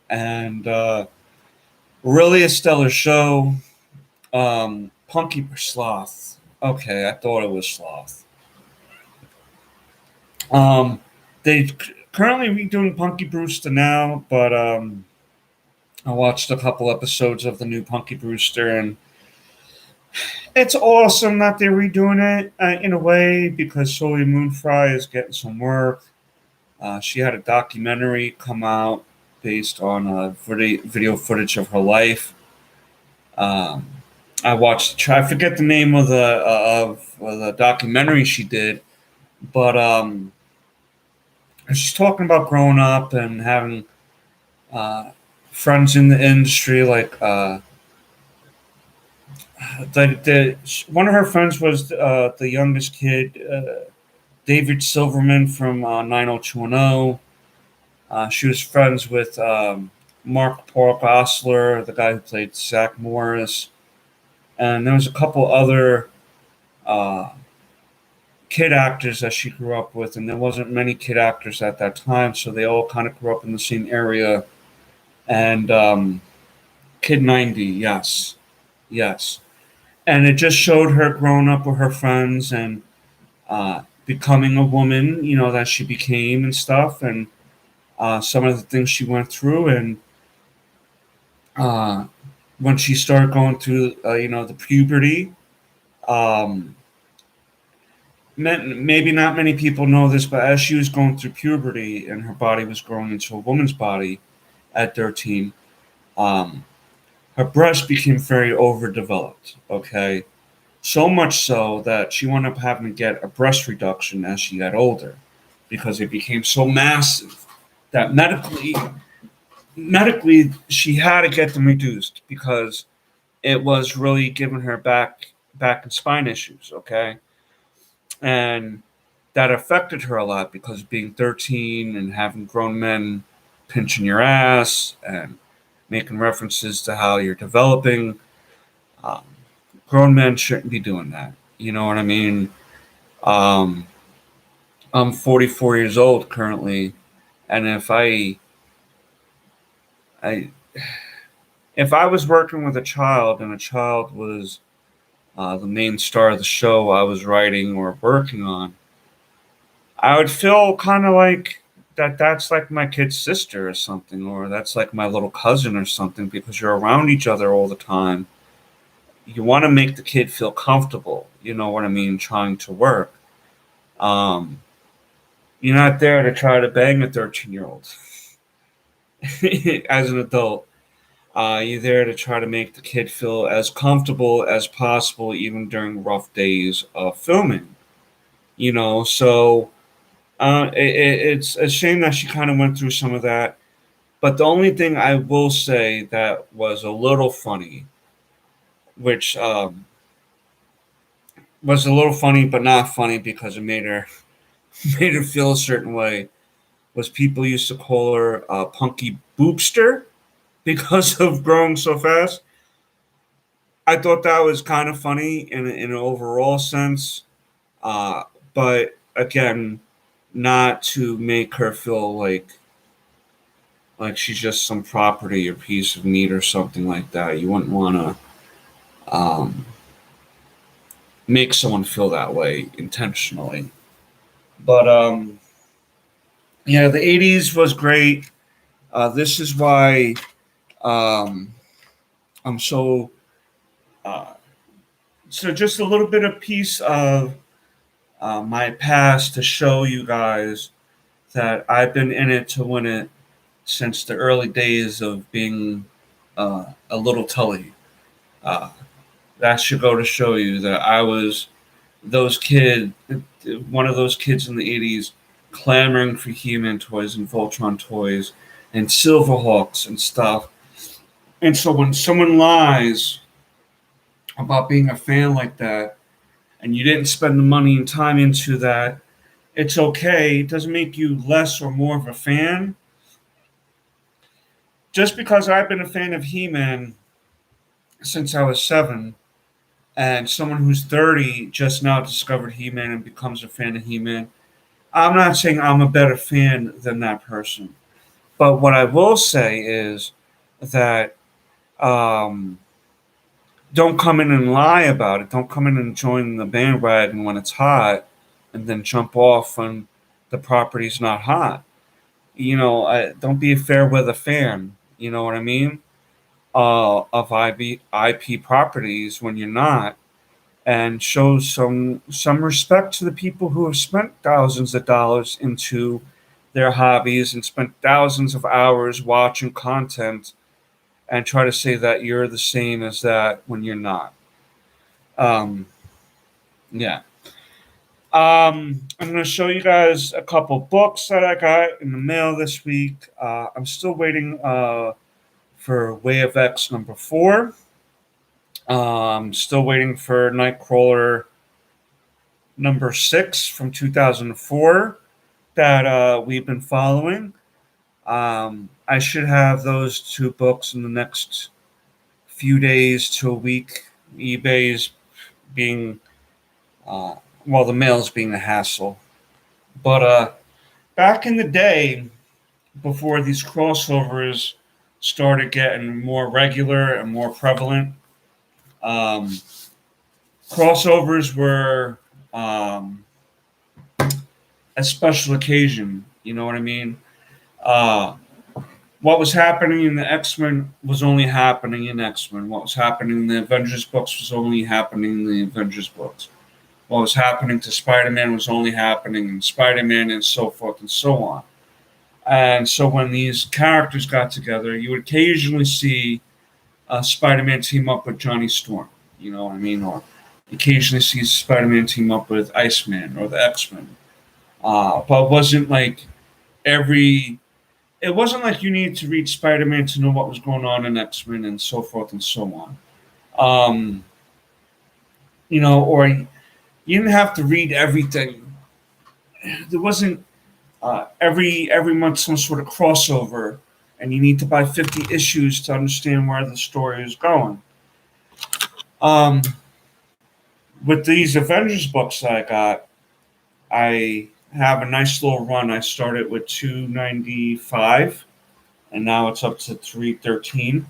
and really a stellar show. Punky Sloth. Okay, I thought it was Sloth. They currently redoing Punky Brewster now, but I watched a couple episodes of the new Punky Brewster, and it's awesome that they're redoing it in a way because Soleil Moonfry is getting some work. She had a documentary come out based on video footage of her life. Um, I watched. I forget the name of the documentary she did, but she's talking about growing up and having uh, friends in the industry. Like one of her friends was the youngest kid, David Silverman from 90210. She was friends with Mark Pork Osler, the guy who played Zach Morris, and there was a couple other uh, kid actors that she grew up with, and there wasn't many kid actors at that time, so they all kind of grew up in the same area. And Kid 90, yes, yes, and it just showed her growing up with her friends and becoming a woman, that she became and stuff, and some of the things she went through, and uh, when she started going through, the puberty. Um, Maybe not many people know this, but as she was going through puberty and her body was growing into a woman's body at 13, um, her breast became very overdeveloped. Okay, so much so that she wound up having to get a breast reduction as she got older because it became so massive that medically she had to get them reduced because it was really giving her back and spine issues. Okay, and that affected her a lot because being 13 and having grown men pinching your ass and making references to how you're developing. Um, Grown men shouldn't be doing that. You know what I mean? Um, I'm 44 years old currently, and I, if I was working with a child and a child was the main star of the show I was writing or working on, I would feel kind of like that's like my kid's sister or something, or that's like my little cousin or something because you're around each other all the time. you want to make the kid feel comfortable. You know what I mean? Trying to work. Um, you're not there to try to bang a 13-year-old as an adult. You're there to try to make the kid feel as comfortable as possible, even during rough days of filming. So it's a shame that she kind of went through some of that. But the only thing I will say that was a little funny, which was a little funny but not funny because it made her made her feel a certain way, was people used to call her Punky Boopster because of growing so fast. I thought that was kind of funny in an overall sense, uh, but again, not to make her feel like she's just some property or piece of meat or something like that. You wouldn't want to make someone feel that way intentionally. But yeah, the '80s was great. This is why um, I'm so. Uh, so just a little bit of piece of my past to show you guys that I've been in it to win it since the early days of being a little Tully. Uh, that should go to show you that I was those kid, one of those kids in the '80s, clamoring for He-Man toys and Voltron toys and Silverhawks and stuff. And so when someone lies about being a fan like that, and you didn't spend the money and time into that, it's okay. It doesn't make you less or more of a fan. Just because I've been a fan of He-Man since I was 7, and someone who's 30 just now discovered He-Man and becomes a fan of He-Man, I'm not saying I'm a better fan than that person. But what I will say is that um, don't come in and lie about it. Don't come in and join the bandwagon when it's hot and then jump off when the property's not hot. Don't be a fair weather fan. You know what I mean? Of IP properties when you're not, and show some respect to the people who have spent thousands of dollars into their hobbies and spent thousands of hours watching content, and try to say that you're the same as that when you're not. Um, yeah. I'm going to show you guys a couple books that I got in the mail this week. I'm still waiting for Way of X #4. Still waiting for Nightcrawler #6 from 2004 that we've been following. I should have those two books in the next few days to a week. eBay's being, uh, the mail's being a hassle. But back in the day, before these crossovers started getting more regular and more prevalent, um, crossovers were a special occasion. You know what I mean? Uh, what was happening in the X-Men was only happening in X-Men. What was happening in the Avengers books was only happening in the Avengers books. What was happening to Spider-Man was only happening in Spider-Man, and so forth and so on. And so when these characters got together, you would occasionally see Spider-Man team up with Johnny Storm. You know what I mean? Or occasionally see Spider-Man team up with Iceman or the X-Men. But every it wasn't like you needed to read Spider-Man to know what was going on in X-Men and so forth and so on. Um, or you didn't have to read everything. There wasn't every month some sort of crossover, and you need to buy 50 issues to understand where the story is going. Um, with these Avengers books that I got, I have a nice little run. I started with 295, and now it's up to 313.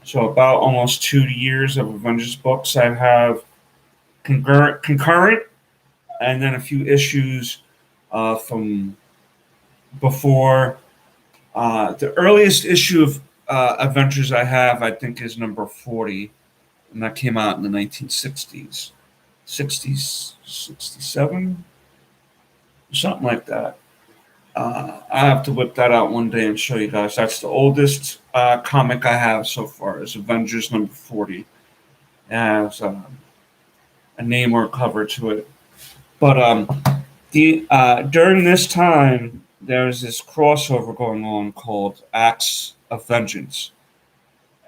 So about almost 2 years of Avengers books. I have concurrent, and then a few issues from before. The earliest issue of Avengers I have, I think, is #40, and that came out in the 1960s, 60s, 67, something like that. I have to whip that out one day and show you guys. That's the oldest comic I have so far. Is Avengers number 40. It has a name or a cover to it. But the during this time, there's this crossover going on called Acts of Vengeance,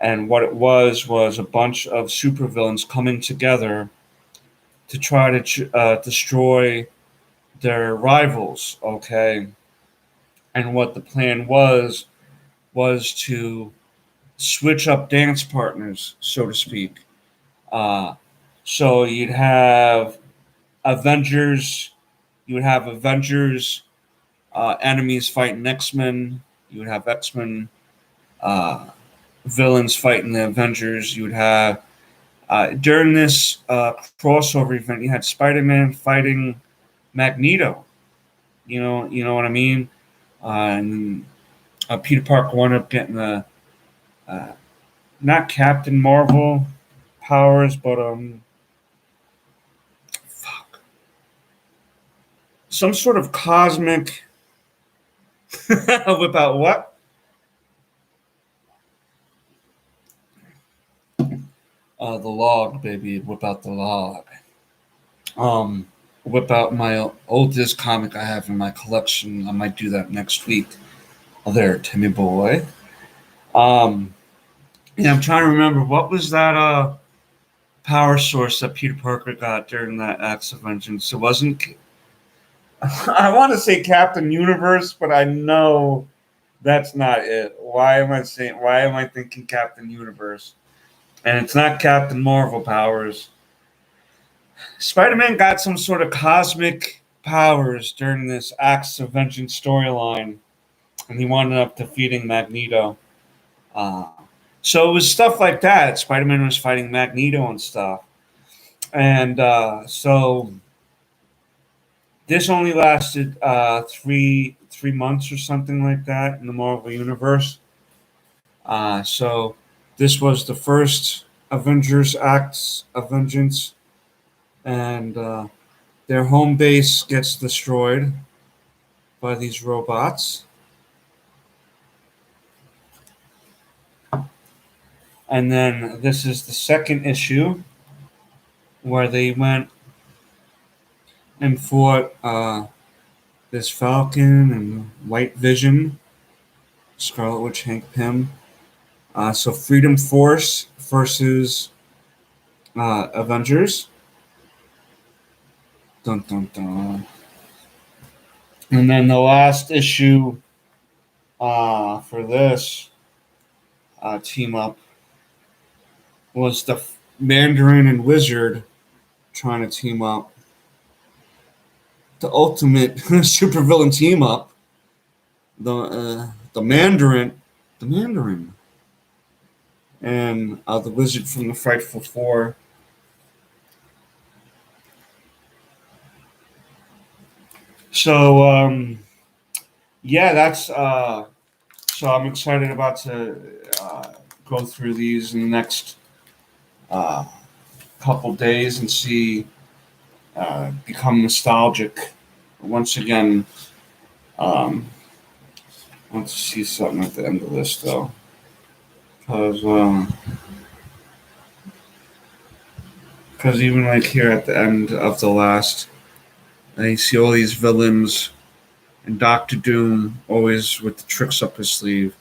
and what it was a bunch of supervillains coming together to try to destroy their rivals. Okay, and what the plan was to switch up dance partners, so to speak. Uh, so Avengers, you would have Avengers enemies fighting X Men. You would have X Men uh, villains fighting the Avengers. You would have during this crossover event, you had Spider Man fighting Magneto. You know what I mean. And Peter Parker wound up getting the uh, not Captain Marvel powers, but fuck, some sort of cosmic whip what? The log, baby. Whip out the log. Um, Whip out my oldest comic I have in my collection. I might do that next week. Oh, there, Timmy boy. Um, yeah, I'm trying to remember what was that power source that Peter Parker got during that Acts of Vengeance. It wasn't. I want to say Captain Universe, but I know that's not it. Why am I saying? Why am I thinking Captain Universe? And it's not Captain Marvel powers. Spider-Man got some sort of cosmic powers during this Acts of Vengeance storyline, and he wound up defeating Magneto. Uh, so it was stuff like that. Spider-Man was fighting Magneto and stuff, and so this only lasted three months or something like that in the Marvel universe. So this was the first Avengers Acts of Vengeance, and their home base gets destroyed by these robots. And then this is the second issue where they went and fought this Falcon and White Vision, Scarlet Witch, Hank Pym. So Freedom Force versus Avengers. Dun, dun, dun. And then the last issue for this team up was the Mandarin and Wizard trying to team up. The ultimate supervillain team up. The Mandarin, and the Wizard from the Frightful Four. So yeah, that's so I'm excited about to go through these in the next uh, couple days and see become nostalgic once again. I want to see something at the end of this though, because even like here at the end of the last, you see all these villains and Doctor Doom always with the tricks up his sleeve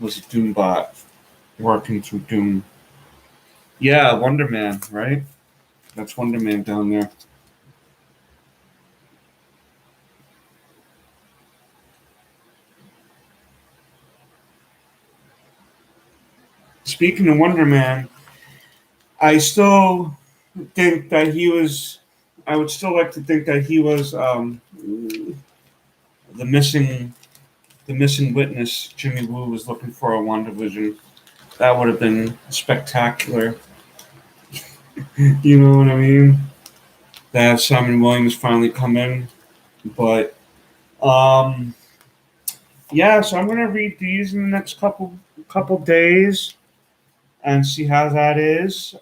was a Doombot working through Doom. Yeah, Wonder Man, right? That's Wonder Man down there. Speaking of Wonder Man, I still think that he was. I would still like to think that he was the missing, the missing witness. Jimmy Woo was looking for a WandaVision. That would have been spectacular. You know what I mean? To have Simon Williams finally come in, but um, yeah. So I'm gonna read these in the next couple days. and see how that is.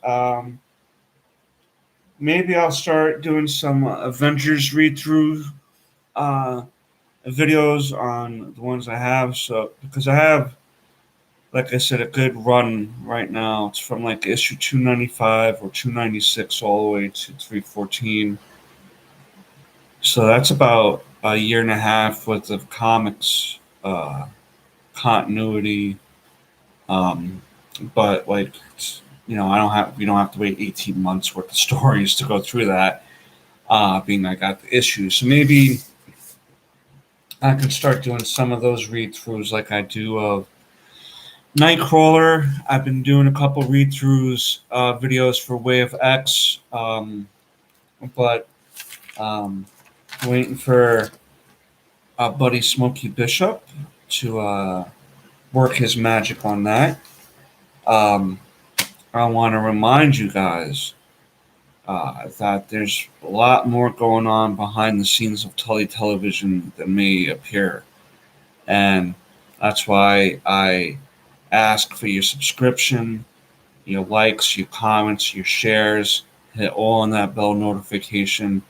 Maybe I'll start doing some Avengers read through uh, videos on the ones I have. So because I have, like I said, a good run right now. It's from like issue 295 or 296 all the way to 314. So that's about a year and a half worth of comics continuity. Um, but like, I don't have we don't have to wait 18 months worth of stories to go through that. Being I got the issues, so maybe I can start doing some of those read throughs like I do of Nightcrawler. I've been doing a couple read throughs videos for Way of X, but um, waiting for buddy Smokey Bishop to work his magic on that. Um, I want to remind you guys that there's a lot more going on behind the scenes of Tully Television than may appear. And that's why I ask for your subscription, your likes, your comments, your shares. Hit all on that bell notification.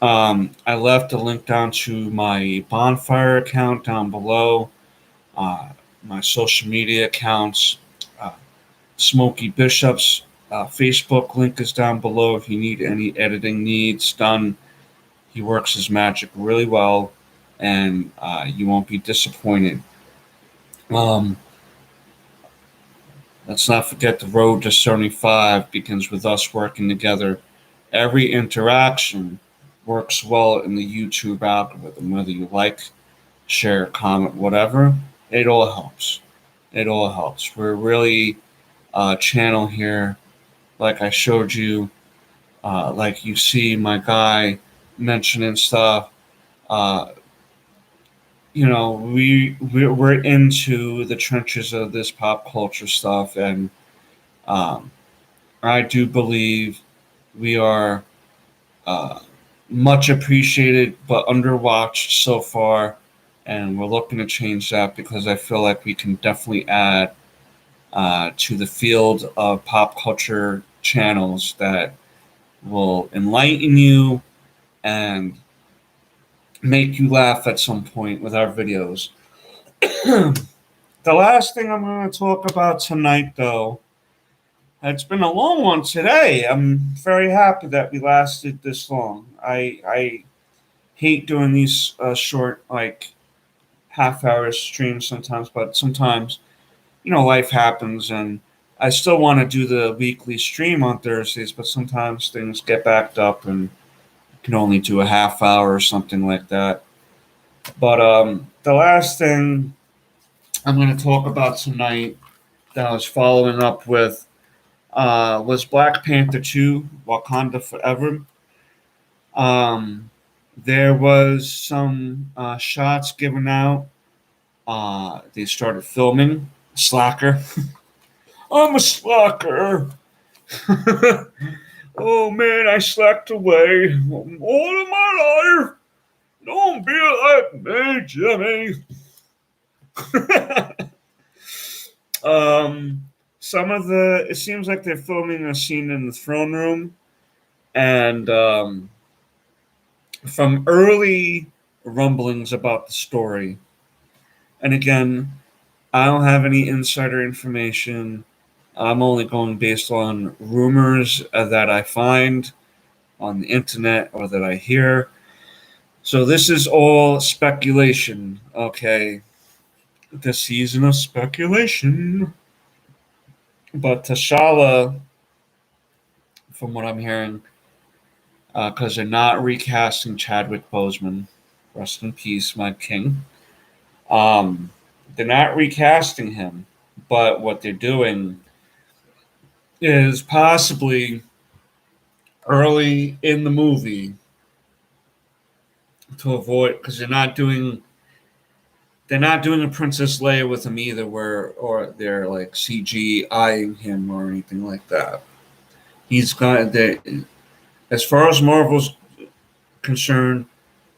I left a link down to my bonfire account down below, my social media accounts. Uh, Smokey Bishop's Facebook link is down below if you need any editing needs done. He works his magic really well, and you won't be disappointed. Um, let's not forget the road to 75 begins with us working together. Every interaction works well in the YouTube algorithm, whether you like, share, comment, whatever. It all helps. It all helps. We're really a channel here, like I showed you, like you see my guy mentioning stuff. Uh, we're into the trenches of this pop culture stuff, and um, I do believe we are uh, much appreciated but underwatched so far, and we're looking to change that because I feel like we can definitely add to the field of pop culture channels that will enlighten you and make you laugh at some point with our videos. The last thing I'm going to talk about tonight, though, it's been a long one today. I'm very happy that we lasted this long. I hate doing these short, like half-hour streams sometimes, but sometimes life happens, and I still want to do the weekly stream on Thursdays, but sometimes things get backed up and can only do a half hour or something like that. But the last thing I'm going to talk about tonight that I was following up with was Black Panther 2, Wakanda Forever. Um, there was some shots given out. They started filming. Slacker. I'm a slacker. Oh man, I slacked away all of my life. Don't be like me, Jimmy. um, it seems like they're filming a scene in the throne room, and from early rumblings about the story, and again, I don't have any insider information. I'm only going based on rumors that I find on the internet or that I hear. So this is all speculation, okay? The season of speculation. But T'Challa, from what I'm hearing, because they're not recasting Chadwick Boseman, rest in peace, my king. They're not recasting him, but what they're doing is possibly early in the movie to avoid, because they're not doing a Princess Leia with him either, or they're like CG eyeing him or anything like that. He's got that. As far as Marvel's concerned,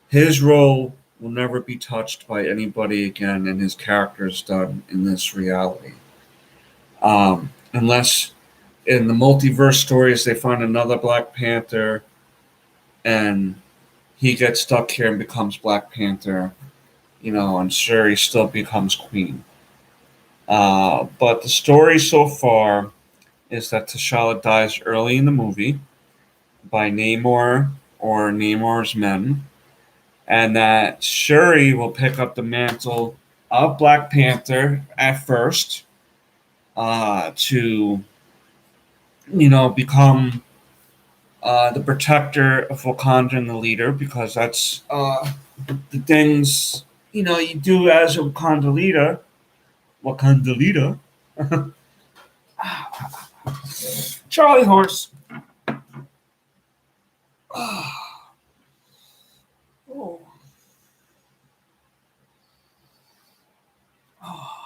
his role will never be touched by anybody again, and his character is done in this reality. unless in the multiverse stories they find another Black Panther and he gets stuck here and becomes Black Panther, and Shuri still becomes Queen. But the story so far is that T'Challa dies early in the movie by Namor or Namor's men, and that Shuri will pick up the mantle of Black Panther at first to, become the protector of Wakanda and the leader, because that's the things, you do as a Wakanda leader. Wakanda leader. Charlie Horse. Oh,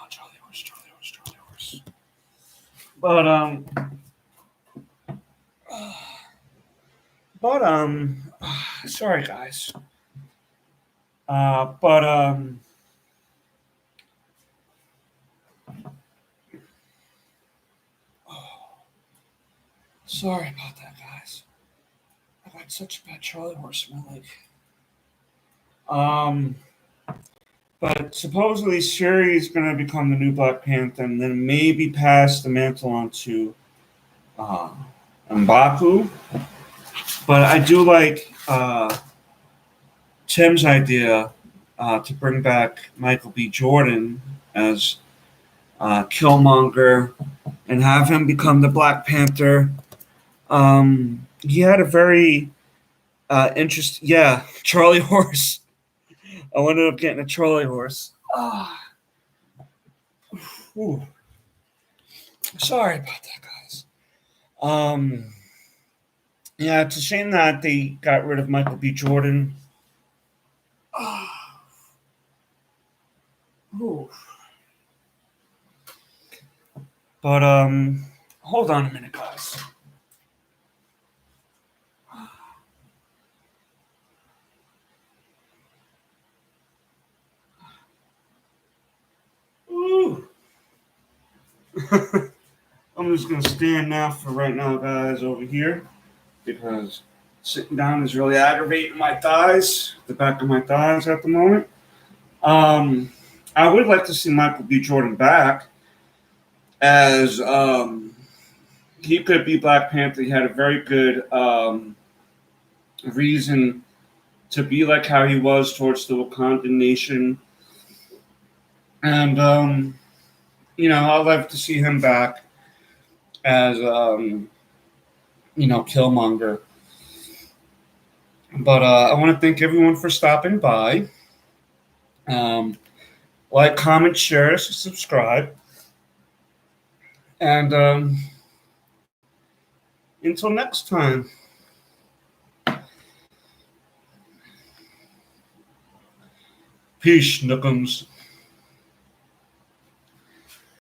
Charlie Horse, Charlie Horse, Charlie Horse. But but sorry guys. But sorry about that, guys. I got such a bad Charlie Horse smell. Um, but supposedly Shuri is going to become the new Black Panther, and then maybe pass the mantle on to uh, M'Baku. But I do like Tim's idea to bring back Michael B. Jordan as Killmonger and have him become the Black Panther. He had a very interesting, yeah, Charlie Horse. I ended up getting a Charlie Horse. Ooh. Sorry about that, guys. Yeah, it's a shame that they got rid of Michael B. Jordan. Ooh. But hold on a minute, guys. Ooh. I'm just gonna stand now for right now, guys, over here, because sitting down is really aggravating my thighs, the back of my thighs at the moment. I would like to see Michael B. Jordan back as he could be Black Panther. He had a very good reason to be like how he was towards the Wakandan nation, and I'd love to see him back as Killmonger. But I want to thank everyone for stopping by. Like, comment, share, subscribe, and until next time. Peace, Nookums.